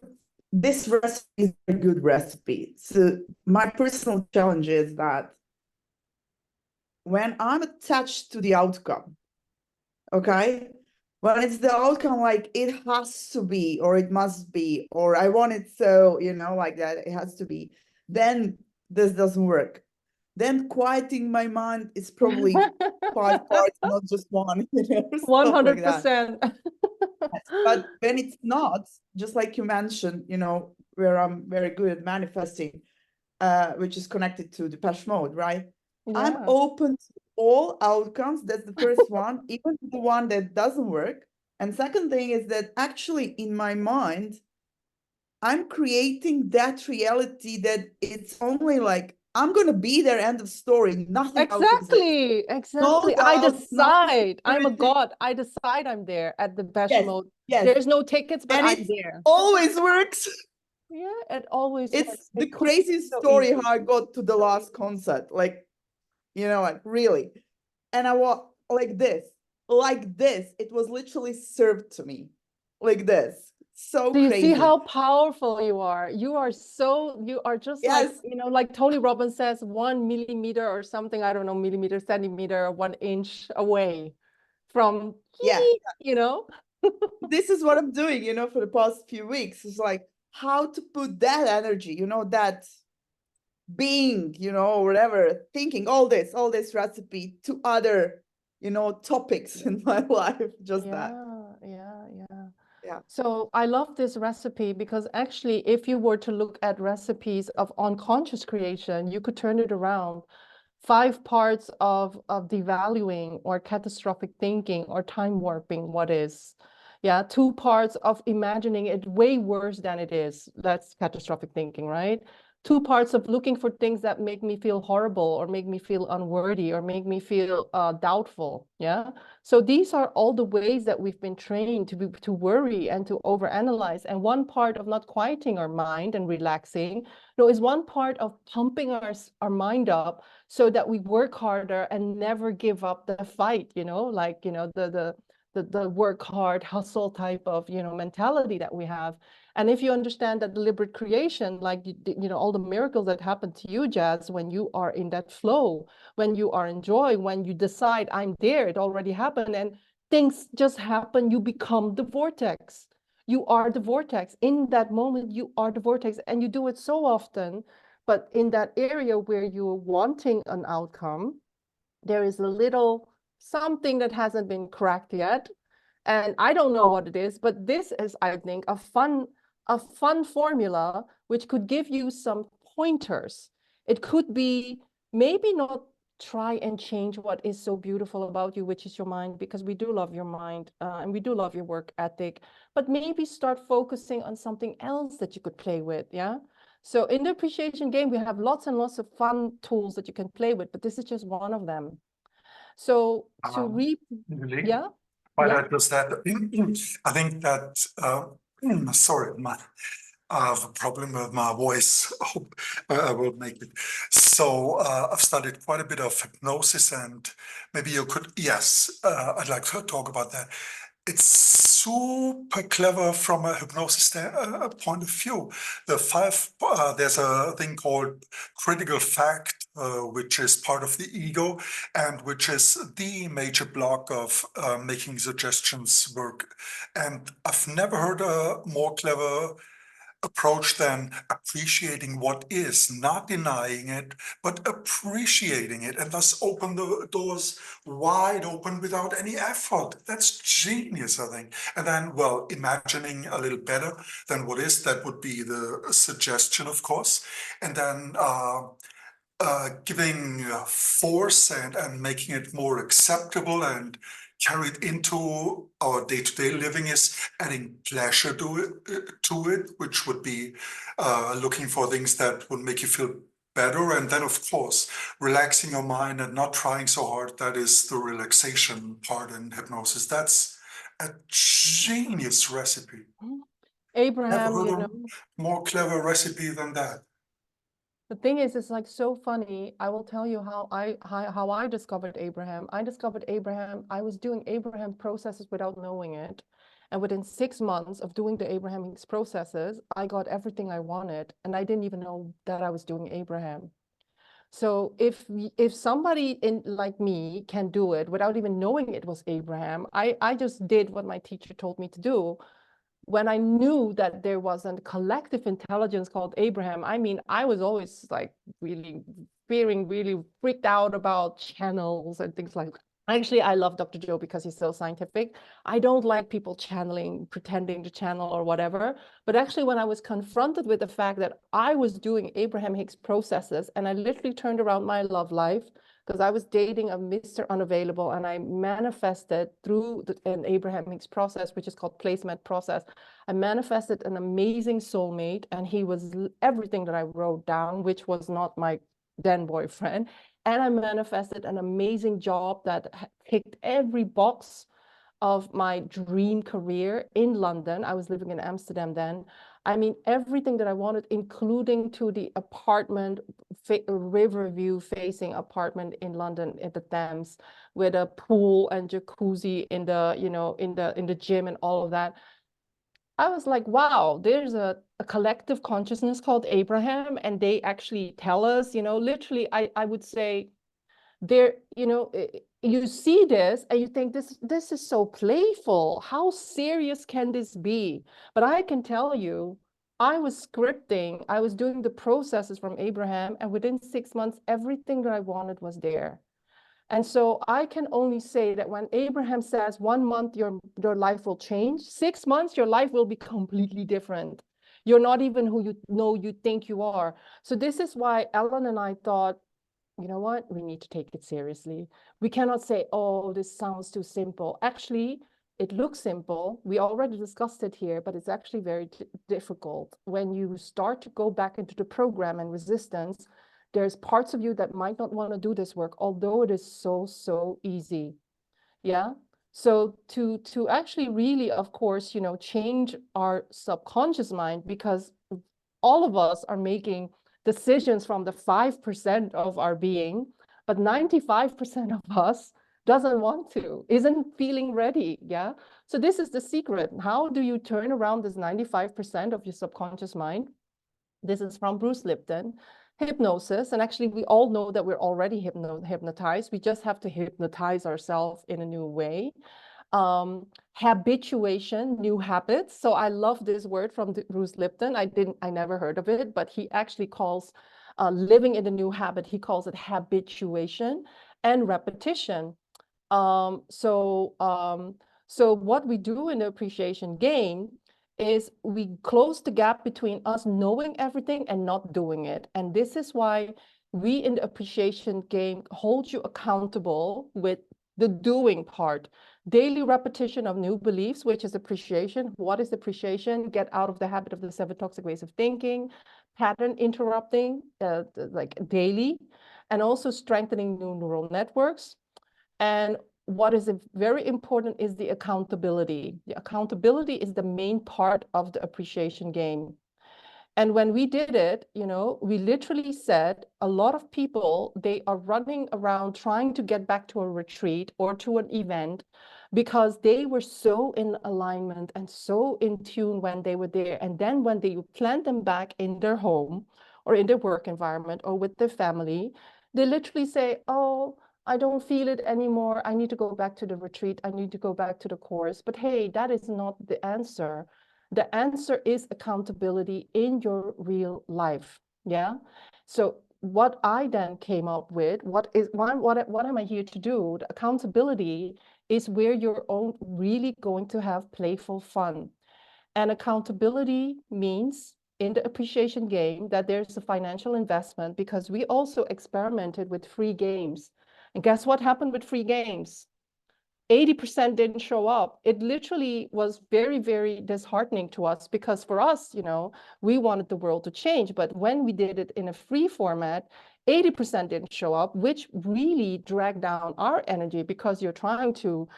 Speaker 5: this recipe is a good recipe. So my personal challenge is that when I'm attached to the outcome, okay, when it's the outcome, like it has to be, or it must be, or I want it so, like that, it has to be, then this doesn't work. Then quieting my mind is probably 5 parts, not just one, stuff like that.
Speaker 1: 100%.
Speaker 5: But when it's not, just like you mentioned, where I'm very good at manifesting, which is connected to Depeche Mode, right? I'm
Speaker 1: Yeah.
Speaker 5: open to all outcomes. That's the first one, even the one that doesn't work. And second thing is that actually in my mind, I'm creating that reality that it's only like, I'm going to be there, end of story. Nothing else exists. No
Speaker 1: Exactly. I
Speaker 5: doubt, no
Speaker 1: decide. I'm a
Speaker 5: insecurity.
Speaker 1: god. I decide I'm there at the Depeche
Speaker 5: Yes,
Speaker 1: Mode.
Speaker 5: yes.
Speaker 1: There's no tickets, but
Speaker 5: And
Speaker 1: I'm
Speaker 5: it
Speaker 1: there.
Speaker 5: always works.
Speaker 1: Yeah, it always
Speaker 5: It's
Speaker 1: works.
Speaker 5: the
Speaker 1: It could be
Speaker 5: craziest
Speaker 1: so
Speaker 5: story
Speaker 1: easy.
Speaker 5: how I got to the last concert. Like, like really. And I was like this. It was literally served to me. Like this. So
Speaker 1: Do you see
Speaker 5: crazy.
Speaker 1: how powerful you are? You are just like,
Speaker 5: Yes.
Speaker 1: like Tony Robbins says, 1 millimeter or something, I don't know, millimeter, centimeter, 1 inch away from,
Speaker 5: Yeah. This is what I'm doing, for the past few weeks. It's like how to put that energy, that being, whatever, thinking, all this recipe to other, topics in my life. Just that.
Speaker 1: Yeah. So I love this recipe because actually, if you were to look at recipes of unconscious creation, you could turn it around. 5 parts of devaluing or catastrophic thinking or time warping what is. Yeah, 2 parts of imagining it way worse than it is. That's catastrophic thinking, right? 2 parts of looking for things that make me feel horrible or make me feel unworthy or make me feel doubtful. Yeah. So these are all the ways that we've been trained to worry and to overanalyze. And one part of not quieting our mind and relaxing, is one part of pumping our mind up so that we work harder and never give up the fight, like, the work hard, hustle type of, mentality that we have. And if you understand that deliberate creation, like, all the miracles that happen to you, Jazz, when you are in that flow, when you are in joy, when you decide I'm there, it already happened, and things just happen, you become the vortex. You are the vortex. In that moment, you are the vortex, and you do it so often. But in that area where you're wanting an outcome, there is a little something that hasn't been cracked yet. And I don't know what it is, but this is, I think, a fun formula which could give you some pointers. It could be maybe not try and change what is so beautiful about you, which is your mind, because we do love your mind and we do love your work ethic, but maybe start focusing on something else that you could play with. Yeah. So in the appreciation game, we have lots and lots of fun tools that you can play with, but this is just one of them. So to
Speaker 6: Really?
Speaker 1: yeah.
Speaker 6: Why
Speaker 1: Yeah.
Speaker 6: does that? I think that, sorry, I have a problem with my voice. I hope I will make it. So I've studied quite a bit of hypnosis, and maybe you could, yes, I'd like to talk about that. It's super clever from a hypnosis point of view. There's a thing called critical fact, which is part of the ego, and which is the major block of making suggestions work. And I've never heard a more clever approach than appreciating what is, not denying it, but appreciating it, and thus open the doors wide open without any effort. That's genius, I think. And then, well, imagining a little better than what is, that would be the suggestion, of course. And then giving force and making it more acceptable and carried into our day-to-day living is adding pleasure to it, which would be looking for things that would make you feel better. And then, of course, relaxing your mind and not trying so hard. That is the relaxation part in hypnosis. That's a genius recipe.
Speaker 1: Abraham,
Speaker 6: Never
Speaker 1: you
Speaker 6: heard
Speaker 1: know,
Speaker 6: a more clever recipe than that.
Speaker 1: the thing is, it's like so funny. I will tell you how I discovered Abraham. I discovered Abraham. I was doing Abraham processes without knowing it. And within 6 months of doing the Abraham Hicks processes, I got everything I wanted. And I didn't even know that I was doing Abraham. So if somebody in like me can do it without even knowing it was Abraham, I just did what my teacher told me to do. When I knew that there was a collective intelligence called Abraham, I mean, I was always like really fearing, really freaked out about channels and things like that. Actually, I love Dr. Joe because he's so scientific. I don't like people channeling, pretending to channel or whatever. But actually, when I was confronted with the fact that I was doing Abraham Hicks processes, and I literally turned around my love life, because I was dating a Mr. Unavailable, and I manifested through an Abraham Hicks process, which is called placement process. I manifested an amazing soulmate, and he was everything that I wrote down, which was not my then boyfriend. And I manifested an amazing job that ticked every box of my dream career in London. I was living in Amsterdam then. I mean, everything that I wanted, including to the apartment, river view facing apartment in London at the Thames, with a pool and jacuzzi in the, you know, in the gym and all of that. I was like, wow, there's a collective consciousness called Abraham, and they actually tell us, you know, literally, I would say, there, you know, you see this and you think this is so playful. How serious can this be? But I can tell you, I was scripting, I was doing the processes from Abraham, and within 6 months, everything that I wanted was there. And so I can only say that when Abraham says 1 month your life will change, 6 months your life will be completely different. You're not even who you know you think you are. So this is why Ellen and I thought, you know what, we need to take it seriously. We cannot say, oh, this sounds too simple. Actually, it looks simple. We already discussed it here, but it's actually very difficult. When you start to go back into the program and resistance, there's parts of you that might not want to do this work, although it is so easy. Yeah. So to actually really, of course, you know, change our subconscious mind, because all of us are making decisions from the 5% of our being, but 95% of us doesn't want to, isn't feeling ready. Yeah. So this is the secret. How do you turn around this 95% of your subconscious mind? This is from Bruce Lipton. Hypnosis, and actually we all know that we're already hypnotized. We just have to hypnotize ourselves in a new way. Habituation, new habits. So I love this word from Bruce Lipton. I never heard of it, but he actually calls living in a new habit, he calls it habituation and repetition. So what we do in the appreciation game is we close the gap between us knowing everything and not doing it. And this is why we in the appreciation game hold you accountable with the doing part. Daily repetition of new beliefs, which is appreciation. What is appreciation? Get out of the habit of the 7 toxic ways of thinking, pattern interrupting, like daily, and also strengthening new neural networks. And what is very important is the accountability. The accountability is the main part of the appreciation game. And when we did it, you know, we literally said a lot of people, they are running around trying to get back to a retreat or to an event because they were so in alignment and so in tune when they were there. And then when they plant them back in their home or in their work environment or with their family, they literally say, oh, I don't feel it anymore. I need to go back to the retreat. I need to go back to the course. But hey, that is not the answer. The answer is accountability in your real life. Yeah. So what I then came up with, what am I here to do? The accountability is where you're really going to have playful fun. And accountability means in the appreciation game that there's a financial investment, because we also experimented with free games. And guess what happened with free games? 80% didn't show up. It literally was very, very disheartening to us, because for us, you know, we wanted the world to change. But when we did it in a free format, 80% didn't show up, which really dragged down our energy, because you're trying to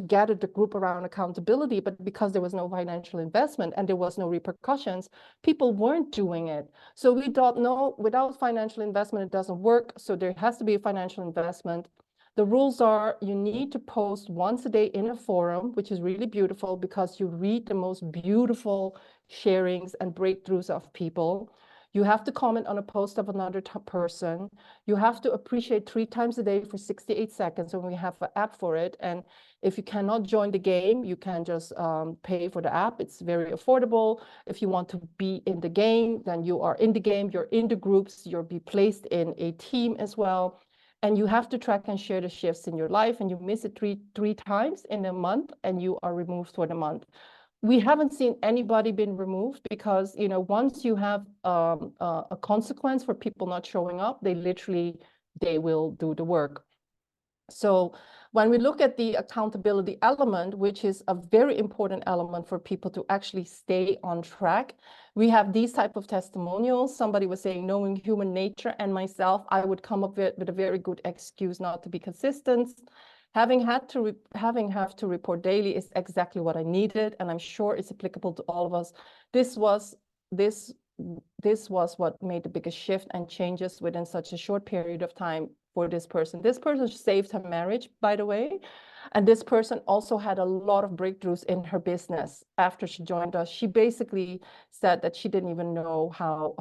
Speaker 1: gather the group around accountability, but because there was no financial investment and there was no repercussions, people weren't doing it. So we thought, no, without financial investment, it doesn't work. So there has to be a financial investment. The rules are you need to post once a day in a forum, which is really beautiful because you read the most beautiful sharings and breakthroughs of people. You have to comment on a post of another person. You have to appreciate 3 times a day for 68 seconds, and we have an app for it. And if you cannot join the game, you can just pay for the app. It's very affordable. If you want to be in the game, then you are in the game, you're in the groups, you'll be placed in a team as well. And you have to track and share the shifts in your life, and you miss it three times in a month and you are removed for the month. We haven't seen anybody been removed, because, you know, once you have a consequence for people not showing up, they will do the work. So when we look at the accountability element, which is a very important element for people to actually stay on track, we have these type of testimonials. Somebody was saying, knowing human nature and myself, I would come up with a very good excuse not to be consistent. Having have to report daily is exactly what I needed, and I'm sure it's applicable to all of us. This was what made the biggest shift and changes within such a short period of time for this person. This person saved her marriage, by the way. And this person also had a lot of breakthroughs in her business after she joined us. She basically said that she didn't even know how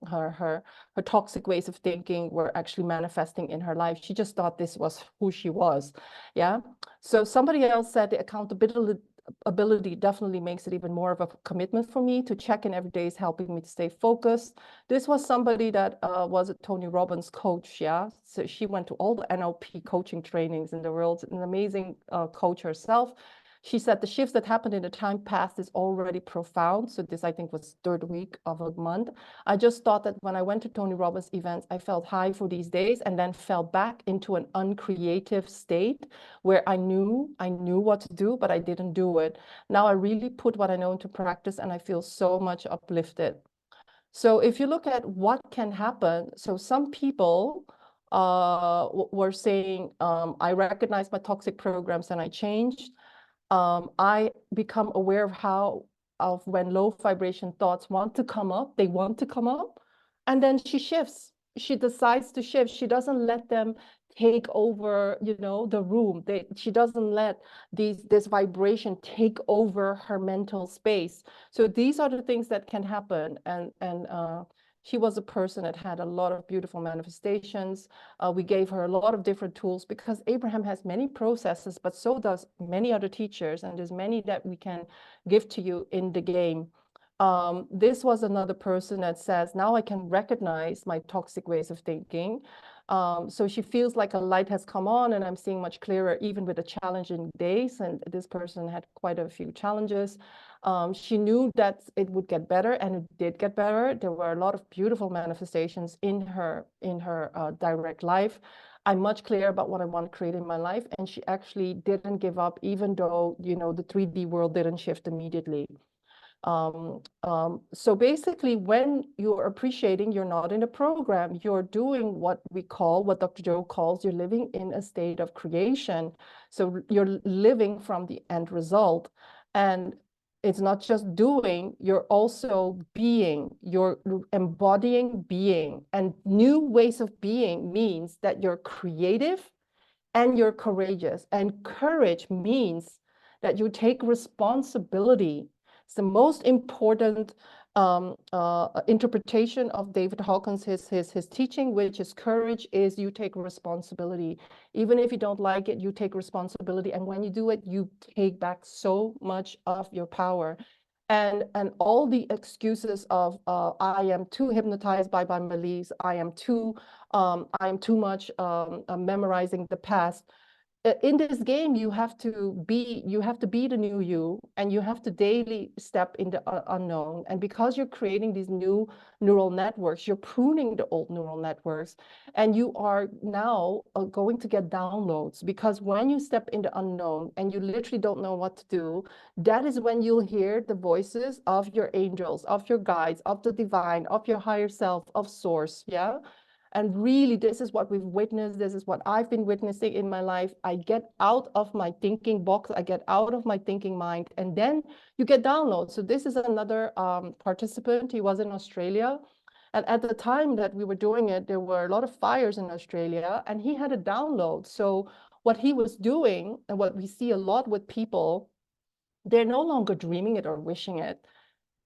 Speaker 1: her toxic ways of thinking were actually manifesting in her life. She just thought this was who she was. Yeah. So somebody else said the accountability definitely makes it even more of a commitment for me. To check in every day is helping me to stay focused. This was somebody that was a Tony Robbins coach. Yeah, so she went to all the NLP coaching trainings in the world, an amazing coach herself. She said the shifts that happened in the time past is already profound. So this, I think, was 3rd week of a month. I just thought that when I went to Tony Robbins events, I felt high for these days and then fell back into an uncreative state where I knew what to do, but I didn't do it. Now I really put what I know into practice, and I feel so much uplifted. So if you look at what can happen, so some people were saying, I recognize my toxic programs and I changed. I become aware of when low vibration thoughts want to come up, they want to come up, and then she shifts. She decides to shift. She doesn't let them take over, you know, the room. She doesn't let this vibration take over her mental space. So these are the things that can happen. And she was a person that had a lot of beautiful manifestations. We gave her a lot of different tools, because Abraham has many processes, but so does many other teachers, and there's many that we can give to you in the game. This was another person that says, now I can recognize my toxic ways of thinking. So she feels like a light has come on, and I'm seeing much clearer even with the challenging days. And this person had quite a few challenges. She knew that it would get better, and it did get better. There were a lot of beautiful manifestations in her direct life. I'm much clearer about what I want to create in my life, and she actually didn't give up, even though, you know, the 3D world didn't shift immediately. So basically, when you're appreciating, you're not in a program, you're doing what Dr. Joe calls, you're living in a state of creation. So you're living from the end result. And it's not just doing, you're also being, you're embodying being. And new ways of being means that you're creative and you're courageous. And courage means that you take responsibility. It's the most important interpretation of David Hawkins, his teaching, which is courage is you take responsibility. Even if you don't like it, you take responsibility. And when you do it, you take back so much of your power. And all the excuses of I am too hypnotized by my beliefs, I am too much memorizing the past. In this game, you have to be the new you, and you have to daily step in the unknown. And because you're creating these new neural networks, you're pruning the old neural networks, and you are now going to get downloads. Because when you step in the unknown and you literally don't know what to do, that is when you'll hear the voices of your angels, of your guides, of the divine, of your higher self, of source. Yeah. And really, this is what we've witnessed. This is what I've been witnessing in my life. I get out of my thinking box. I get out of my thinking mind. And then you get downloads. So this is another participant. He was in Australia. And at the time that we were doing it, there were a lot of fires in Australia. And he had a download. So what he was doing, and what we see a lot with people, they're no longer dreaming it or wishing it.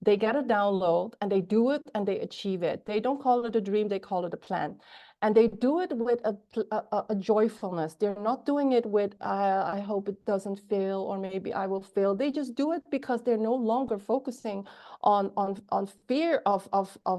Speaker 1: They get a download and they do it and they achieve it. They don't call it a dream, they call it a plan. And they do it with a joyfulness. They're not doing it with, I hope it doesn't fail, or maybe I will fail. They just do it because they're no longer focusing on fear of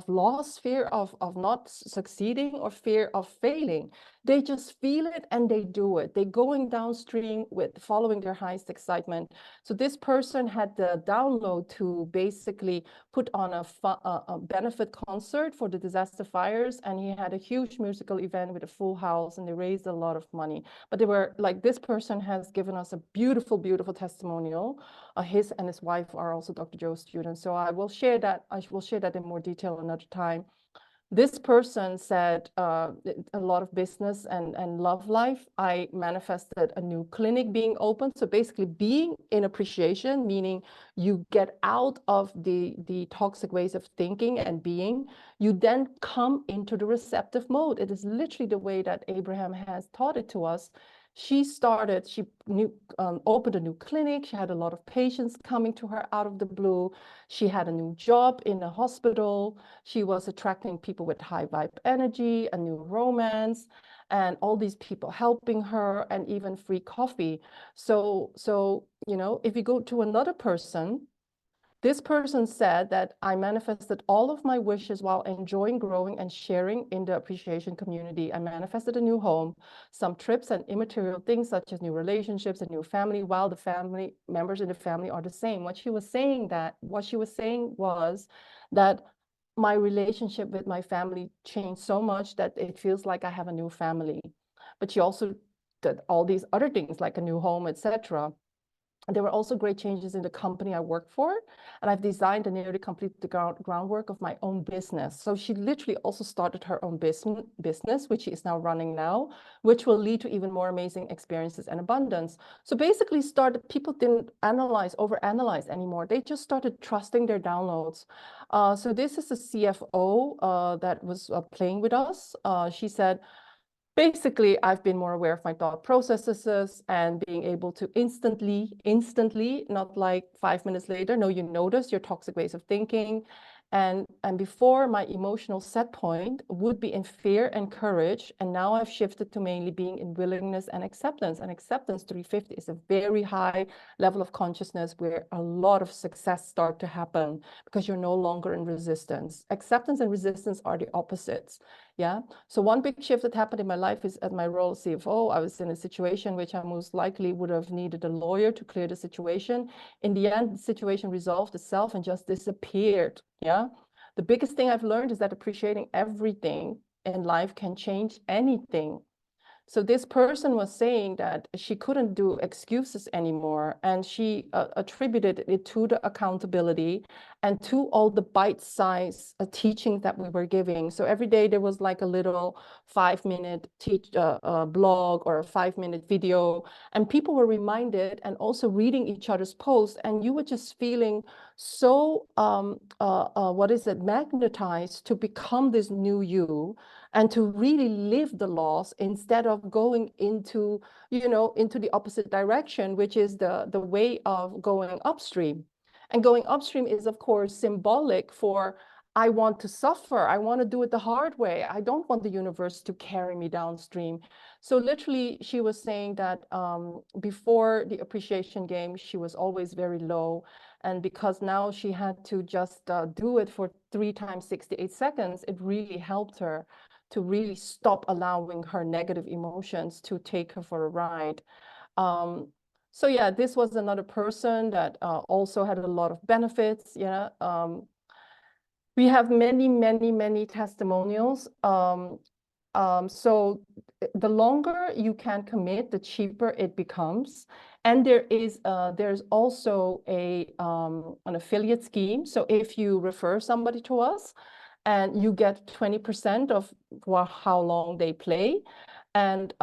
Speaker 1: loss, fear of not succeeding, or fear of failing. They just feel it and they do it. They're going downstream with following their highest excitement. So this person had the download to basically put on a benefit concert for the disaster fires, and he had a huge musical event with a full house, and they raised a lot of money. But they were like, this person has given us a beautiful, beautiful testimonial. His and his wife are also Dr. Joe's students. So I will share that. I will share that in more detail another time. This person said a lot of business and love life. I manifested a new clinic being open. So basically being in appreciation, meaning you get out of the toxic ways of thinking and being, you then come into the receptive mode. It is literally the way that Abraham has taught it to us. She opened a new clinic. She had a lot of patients coming to her out of the blue. She had a new job in a hospital. She was attracting people with high vibe energy, a new romance, and all these people helping her, and even free coffee. So, you know, if you go to another person, this person said that I manifested all of my wishes while enjoying growing and sharing in the appreciation community. I manifested a new home, some trips and immaterial things such as new relationships and new family, while the family members in the family are the same. What she was saying was that my relationship with my family changed so much that it feels like I have a new family. But she also did all these other things like a new home, etc. There were also great changes in the company I work for, and I've designed and nearly completed the groundwork of my own business. So she literally also started her own business, which she is now running now, which will lead to even more amazing experiences and abundance. So basically people didn't overanalyze anymore. They just started trusting their downloads. So this is the CFO that was playing with us. She said, basically, I've been more aware of my thought processes and being able to instantly, not like 5 minutes later, no, you notice your toxic ways of thinking. And before, my emotional set point would be in fear and courage. And now I've shifted to mainly being in willingness and acceptance. And acceptance 350 is a very high level of consciousness where a lot of success start to happen because you're no longer in resistance. Acceptance and resistance are the opposites. Yeah. So one big shift that happened in my life is at my role as CFO, I was in a situation which I most likely would have needed a lawyer to clear the situation. In the end, the situation resolved itself and just disappeared. Yeah. The biggest thing I've learned is that appreciating everything in life can change anything. So this person was saying that she couldn't do excuses anymore, and she attributed it to the accountability and to all the bite-sized teachings that we were giving. So every day there was like a little 5-minute blog or a 5-minute video, and people were reminded and also reading each other's posts, and you were just feeling so magnetized to become this new you and to really live the laws instead of going into, into the opposite direction, which is the way of going upstream. And going upstream is, of course, symbolic for I want to suffer. I want to do it the hard way. I don't want the universe to carry me downstream. So literally, she was saying that before the appreciation game, she was always very low. And because now she had to just do it for 3 times 68 seconds, it really helped her to really stop allowing her negative emotions to take her for a ride. So yeah, this was another person that also had a lot of benefits. Yeah, we have many, many, many testimonials. So the longer you can commit, the cheaper it becomes. And there's also an affiliate scheme. So if you refer somebody to us, and you get 20% of how long they play. And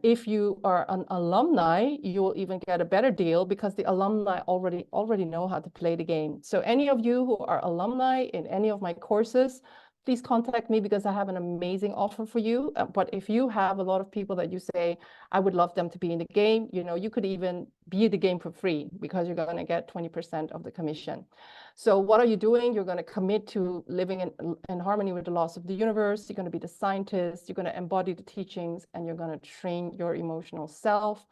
Speaker 1: if you are an alumni, you will even get a better deal because the alumni already know how to play the game. So any of you who are alumni in any of my courses, please contact me because I have an amazing offer for you. But if you have a lot of people that you say, I would love them to be in the game, you could even be in the game for free because you're going to get 20% of the commission. So what are you doing? You're going to commit to living in harmony with the laws of the universe. You're going to be the scientist. You're going to embody the teachings, and you're going to train your emotional self.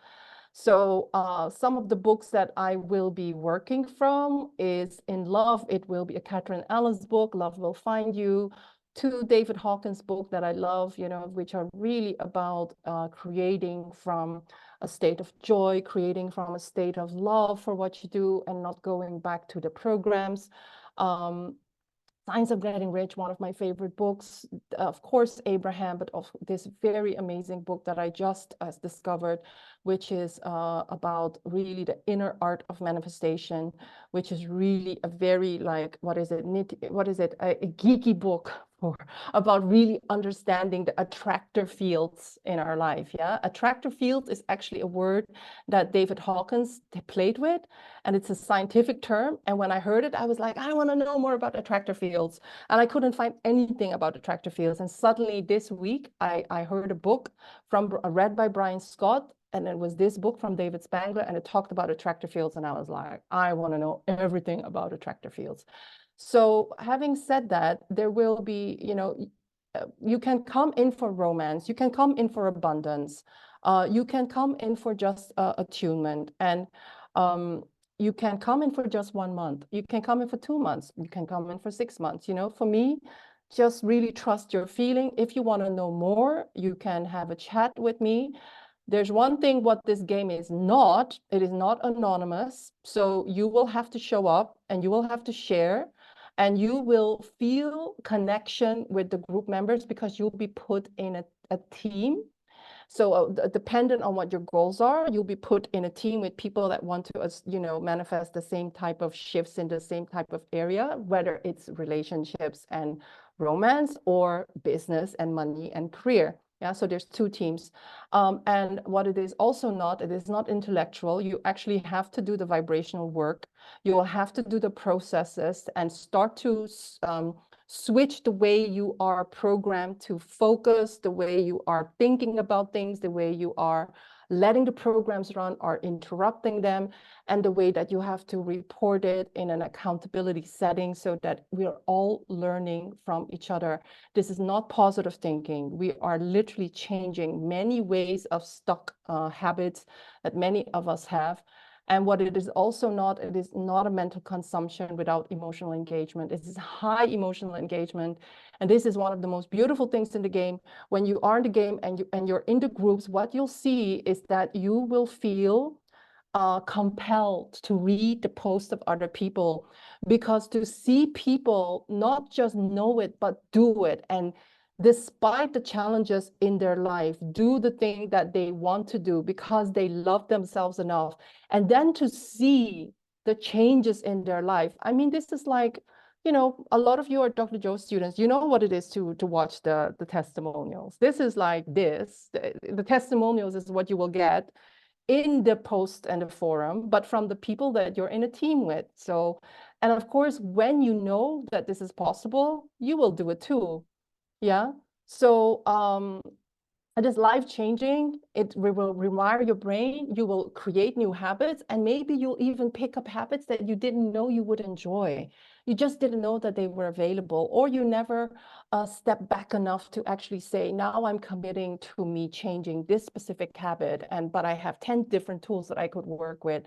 Speaker 1: So some of the books that I will be working from is In Love. It will be a Catherine Ellis book, Love Will Find You. 2 David Hawkins books that I love, which are really about creating from a state of joy, creating from a state of love for what you do and not going back to the programs. Science of Getting Rich, one of my favorite books, of course, Abraham, but of this very amazing book that I just discovered, which is about really the inner art of manifestation, which is really a very a geeky book about really understanding the attractor fields in our life. Yeah, attractor field is actually a word that David Hawkins played with, and it's a scientific term. And when I heard it, I was like, I want to know more about attractor fields, and I couldn't find anything about attractor fields. And suddenly this week, I heard a book read by Brian Scott, and it was this book from David Spangler, and it talked about attractor fields, and I was like, I want to know everything about attractor fields. So having said that, there will be, you can come in for romance, you can come in for abundance, you can come in for just attunement, and you can come in for just 1 month, you can come in for 2 months, you can come in for 6 months. For me, just really trust your feeling. If you want to know more, you can have a chat with me. There's one thing what this game is not, it is not anonymous. So you will have to show up and you will have to share, and you will feel connection with the group members because you'll be put in a team. So dependent on what your goals are, you'll be put in a team with people that want to, manifest the same type of shifts in the same type of area, whether it's relationships and romance or business and money and career. Yeah, so there's 2 teams. And what it is also not, it is not intellectual. You actually have to do the vibrational work. You will have to do the processes and start to switch the way you are programmed to focus, the way you are thinking about things, the way you are letting the programs run or interrupting them, and the way that you have to report it in an accountability setting so that we're all learning from each other. This is not positive thinking. We are literally changing many ways of stuck habits that many of us have. And what it is also not, it is not a mental consumption without emotional engagement. It is high emotional engagement. And this is one of the most beautiful things in the game. When you are in the game and you're in the groups, what you'll see is that you will feel compelled to read the posts of other people, because to see people not just know it, but do it, and despite the challenges in their life, do the thing that they want to do because they love themselves enough. And then to see the changes in their life. I mean, this is like, you know, a lot of you are Dr. Joe students. You know what it is to watch the testimonials. This is like this. The testimonials is what you will get in the post and the forum, but from the people that you're in a team with. So, and of course, when you know that this is possible, you will do it too. Yeah. So it is life-changing. It will rewire your brain. You will create new habits, and maybe you'll even pick up habits that you didn't know you would enjoy. You just didn't know that they were available, or you never step back enough to actually say, now I'm committing to me changing this specific habit, but I have 10 different tools that I could work with.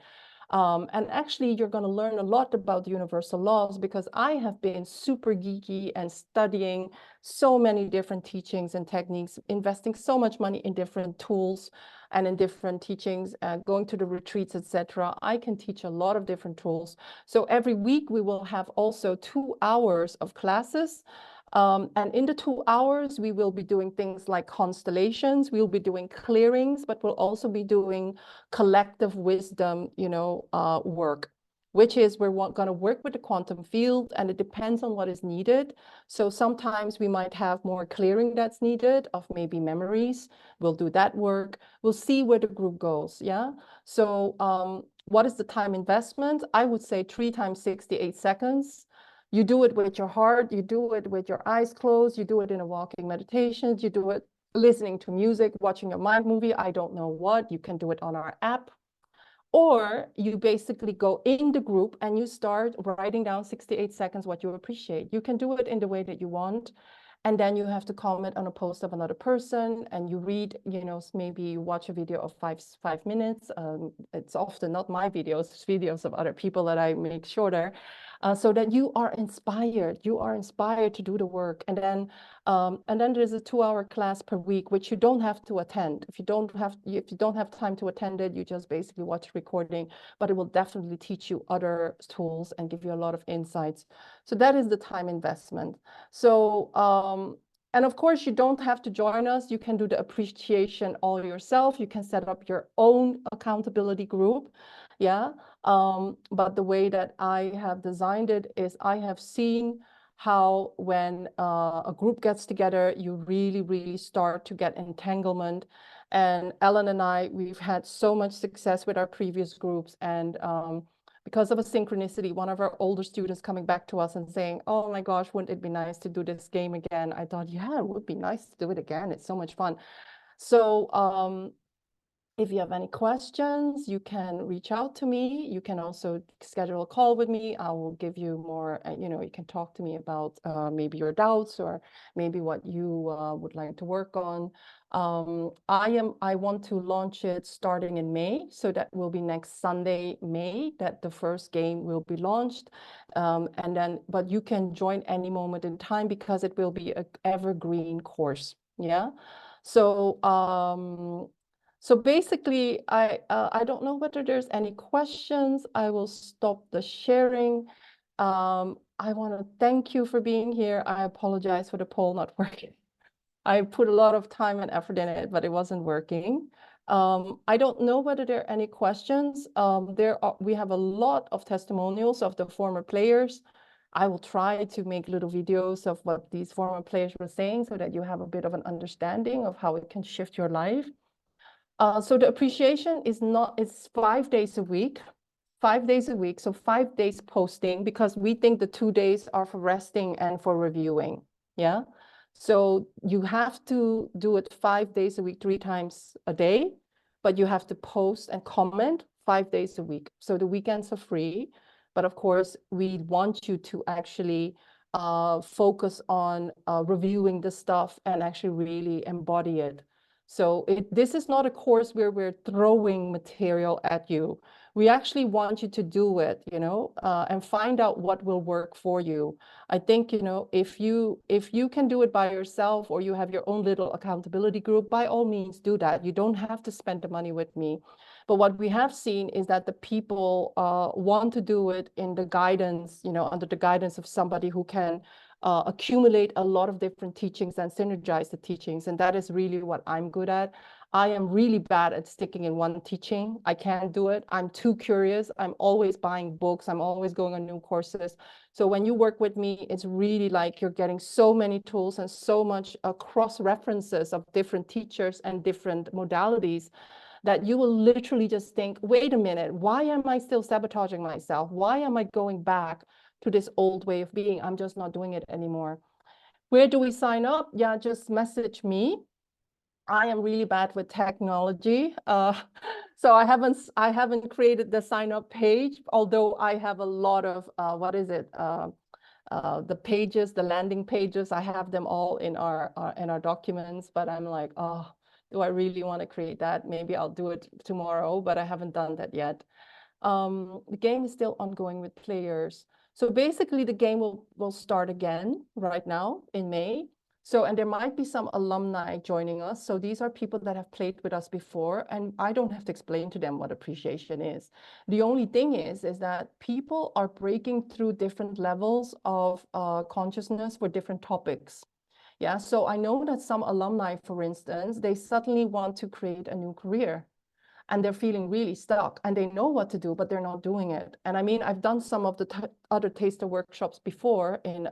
Speaker 1: And actually, you're going to learn a lot about the universal laws, because I have been super geeky and studying so many different teachings and techniques, investing so much money in different tools and in different teachings, going to the retreats, etc. I can teach a lot of different tools. So every week we will have also 2 hours of classes. And in the 2 hours, we will be doing things like constellations, we'll be doing clearings, but we'll also be doing collective wisdom, you know, work, which is we're going to work with the quantum field, and it depends on what is needed. So sometimes we might have more clearing that's needed of maybe memories. We'll do that work. We'll see where the group goes. Yeah. So what is the time investment? I would say 3 times 68 seconds. You do it with your heart, you do it with your eyes closed, you do it in a walking meditation, you do it listening to music, watching a mind movie, I don't know what. You can do it on our app. Or you basically go in the group and you start writing down 68 seconds what you appreciate. You can do it in the way that you want. And then you have to comment on a post of another person, and you read, you know, maybe you watch a video of five minutes. It's often not my videos, it's videos of other people that I make shorter, so that you are inspired. You are inspired to do the work. And then there's a 2-hour class per week, which you don't have to attend. If you don't have time to attend it, you just basically watch the recording, but it will definitely teach you other tools and give you a lot of insights. So that is the time investment. So, and of course, you don't have to join us. You can do the appreciation all yourself. You can set up your own accountability group. Yeah. But the way that I have designed it is I have seen how when a group gets together, you really, really start to get entanglement. And Ellen and I, we've had so much success with our previous groups. And because of a synchronicity, one of our older students coming back to us and saying, oh my gosh, wouldn't it be nice to do this game again? I thought, yeah, it would be nice to do it again. It's so much fun. So if you have any questions, you can reach out to me. You can also schedule a call with me. I will give you more, you know, you can talk to me about maybe your doubts or maybe what you would like to work on. I want to launch it starting in May. So that will be next Sunday, May, that the first game will be launched. And then, but you can join any moment in time because it will be an evergreen course. Yeah. So, so basically, I don't know whether there's any questions. I will stop the sharing. I want to thank you for being here. I apologize for the poll not working. I put a lot of time and effort in it, but it wasn't working. I don't know whether there are any questions. We have a lot of testimonials of the former players. I will try to make little videos of what these former players were saying so that you have a bit of an understanding of how it can shift your life. So the appreciation is it's 5 days a week, 5 days a week. So 5 days posting, because we think the 2 days are for resting and for reviewing. Yeah. So you have to do it 5 days a week, 3 times a day, but you have to post and comment 5 days a week. So the weekends are free, but of course we want you to actually focus on reviewing the stuff and actually really embody it. So this is not a course where we're throwing material at you. We actually want you to do it, you know, and find out what will work for you. I think, you know, if you can do it by yourself, or you have your own little accountability group, by all means do that. You don't have to spend the money with me. But what we have seen is that the people want to do it in the guidance, you know, under the guidance of somebody who can accumulate a lot of different teachings and synergize the teachings. And that is really what I'm good at. I am really bad at sticking in one teaching. I can't do it. I'm too curious. I'm always buying books. I'm always going on new courses. So when you work with me, it's really like you're getting so many tools and so much cross references of different teachers and different modalities, that you will literally just think, wait a minute, why am I still sabotaging myself? Why am I going back to this old way of being? I'm just not doing it anymore. Where do we sign up? Yeah, just message me. I am really bad with technology. So I haven't created the sign up page, although I have a lot of, the pages, the landing pages, I have them all in our documents, but I'm like, oh, do I really want to create that? Maybe I'll do it tomorrow, but I haven't done that yet. The game is still ongoing with players. So basically the game will start again right now in May. So, and there might be some alumni joining us. So these are people that have played with us before, and I don't have to explain to them what appreciation is. The only thing is that people are breaking through different levels of consciousness for different topics. Yeah, so I know that some alumni, for instance, they suddenly want to create a new career, and they're feeling really stuck, and they know what to do, but they're not doing it. And I mean, I've done some of the other taster workshops before in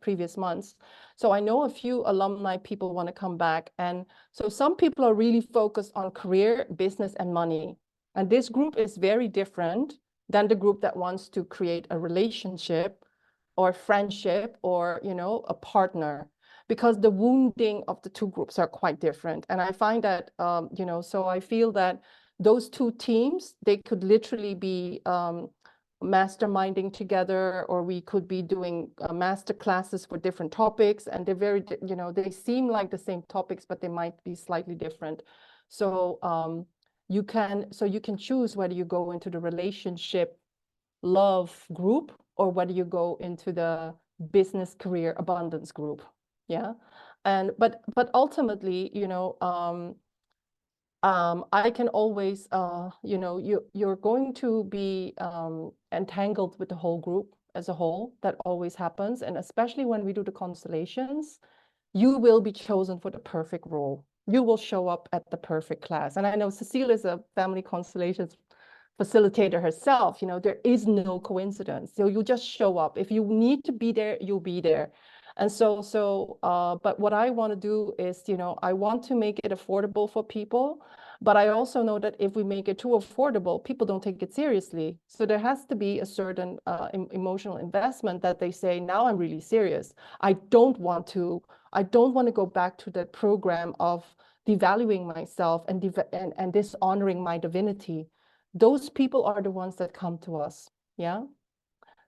Speaker 1: previous months. So I know a few alumni people want to come back. And so some people are really focused on career, business, and money. And this group is very different than the group that wants to create a relationship or friendship or, you know, a partner, because the wounding of the two groups are quite different. And I find that, you know, so I feel that those two teams, they could literally be masterminding together, or we could be doing master classes for different topics. And they're very, you know, they seem like the same topics, but they might be slightly different. So you can choose whether you go into the relationship love group or whether you go into the business career abundance group. Yeah. And but ultimately, you know, I can always, you know, you're going to be entangled with the whole group as a whole. That always happens. And especially when we do the constellations, you will be chosen for the perfect role. You will show up at the perfect class. And I know Cecile is a family constellations facilitator herself. You know, there is no coincidence. So you just show up. If you need to be there, you'll be there. And but what I want to do is, you know, I want to make it affordable for people, but I also know that if we make it too affordable, people don't take it seriously. So there has to be a certain emotional investment that they say, now I'm really serious. I don't want to go back to that program of devaluing myself and dishonoring my divinity. Those people are the ones that come to us. Yeah.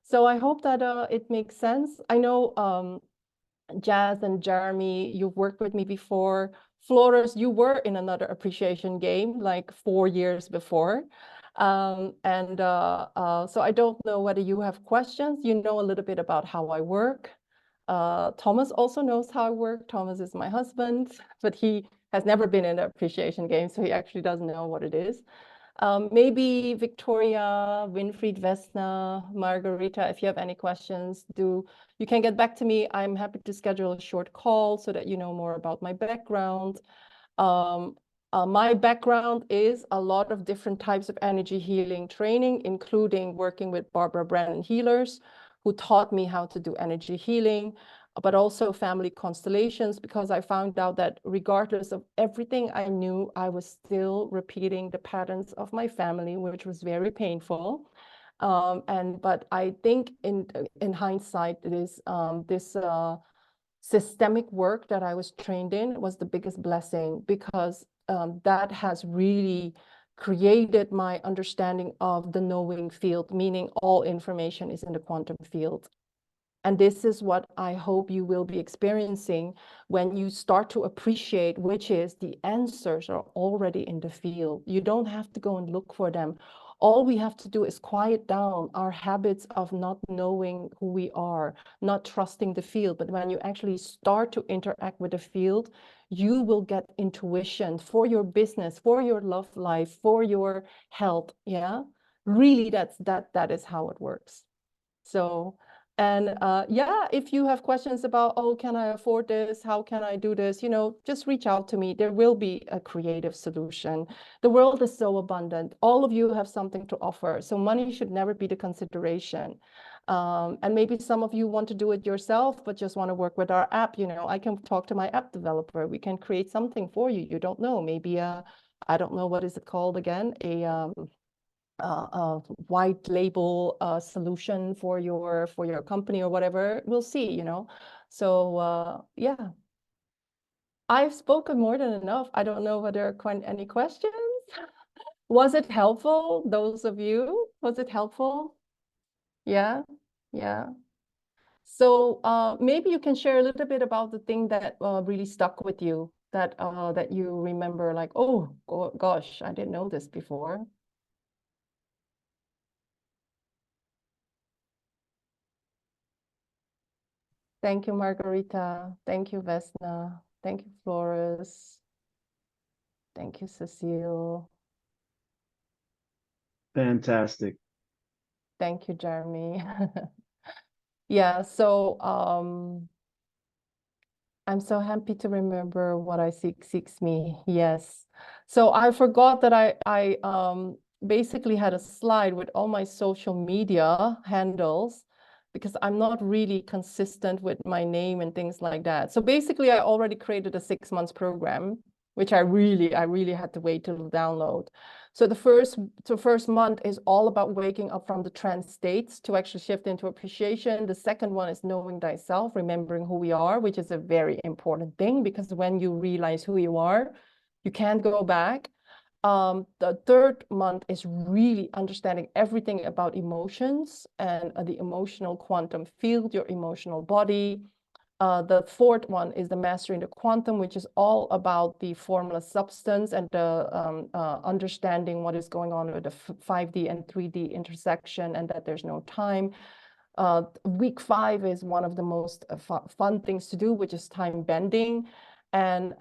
Speaker 1: So I hope that it makes sense. I know Jazz and Jeremy, you've worked with me before. Flores, you were in another appreciation game like 4 years before. So I don't know whether you have questions. You know a little bit about how I work. Thomas also knows how I work. Thomas is my husband, but he has never been in an appreciation game, so he actually doesn't know what it is. Maybe Victoria, Winfried, Vesna, Margarita, if you have any questions, you can get back to me. I'm happy to schedule a short call so that you know more about my background. My background is a lot of different types of energy healing training, including working with Barbara Brannon healers, who taught me how to do energy healing, but also family constellations, because I found out that regardless of everything I knew, I was still repeating the patterns of my family, which was very painful. But I think in hindsight, this systemic work that I was trained in was the biggest blessing, because that has really created my understanding of the knowing field, meaning all information is in the quantum field. And this is what I hope you will be experiencing when you start to appreciate, which is the answers are already in the field. You don't have to go and look for them. All we have to do is quiet down our habits of not knowing who we are, not trusting the field. But when you actually start to interact with the field, you will get intuition for your business, for your love life, for your health. Yeah, really, that is how it works. So, and yeah, if you have questions about, oh, can I afford this? How can I do this? You know, just reach out to me. There will be a creative solution. The world is so abundant. All of you have something to offer. So money should never be the consideration. And maybe some of you want to do it yourself, but just want to work with our app. You know, I can talk to my app developer. We can create something for you. You don't know, maybe I don't know, what is it called again? A white label solution for your company or whatever. We'll see, you know. So yeah, I've spoken more than enough. I don't know whether any questions. Was it helpful, those of you? Was it helpful? Yeah, yeah. So maybe you can share a little bit about the thing that really stuck with you, that that you remember, like, oh gosh, I didn't know this before. Thank you, Margarita. Thank you, Vesna. Thank you, Flores. Thank you, Cecile.
Speaker 4: Fantastic.
Speaker 1: Thank you, Jeremy. Yeah, so I'm so happy to remember what I seek seeks me. Yes. So I forgot that I basically had a slide with all my social media handles, because I'm not really consistent with my name and things like that. So basically I already created a 6 months program, which I really had to wait to download. So the first month is all about waking up from the trance states to actually shift into appreciation. The second one is knowing thyself, remembering who we are, which is a very important thing, because when you realize who you are, you can't go back. The third month is really understanding everything about emotions and the emotional quantum field, your emotional body. The fourth one is the mastering the quantum, which is all about the formless substance and the understanding what is going on with the 5D and 3D intersection, and that there's no time. Week 5 is one of the most fun things to do, which is time bending. And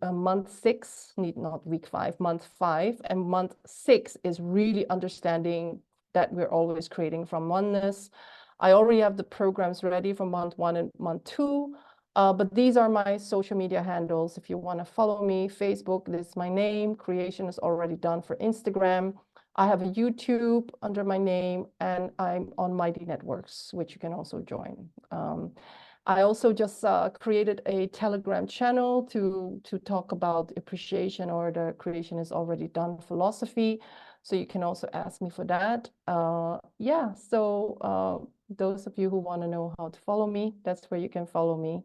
Speaker 1: month 6, not week 5, month 5, and month 6 is really understanding that we're always creating from oneness. I already have the programs ready for month 1 and month 2, but these are my social media handles. If you want to follow me, Facebook, this is my name. Creation is already done for Instagram. I have a YouTube under my name, and I'm on Mighty Networks, which you can also join. I also just created a Telegram channel to talk about appreciation, or the creation is already done philosophy. So you can also ask me for that. Yeah, so those of you who want to know how to follow me, that's where you can follow me.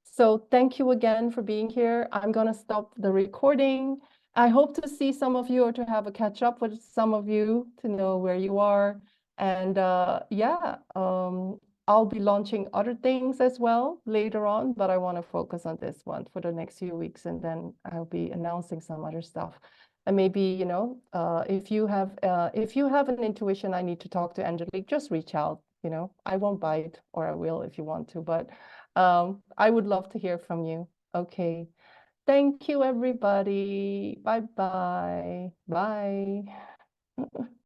Speaker 1: So thank you again for being here. I'm going to stop the recording. I hope to see some of you, or to have a catch up with some of you, to know where you are. And yeah, I'll be launching other things as well later on, but I want to focus on this one for the next few weeks, and then I'll be announcing some other stuff. And maybe, you know, if you have an intuition, I need to talk to Angelique, just reach out. You know, I won't bite, or I will if you want to, but I would love to hear from you. Okay. Thank you, everybody. Bye-bye. Bye.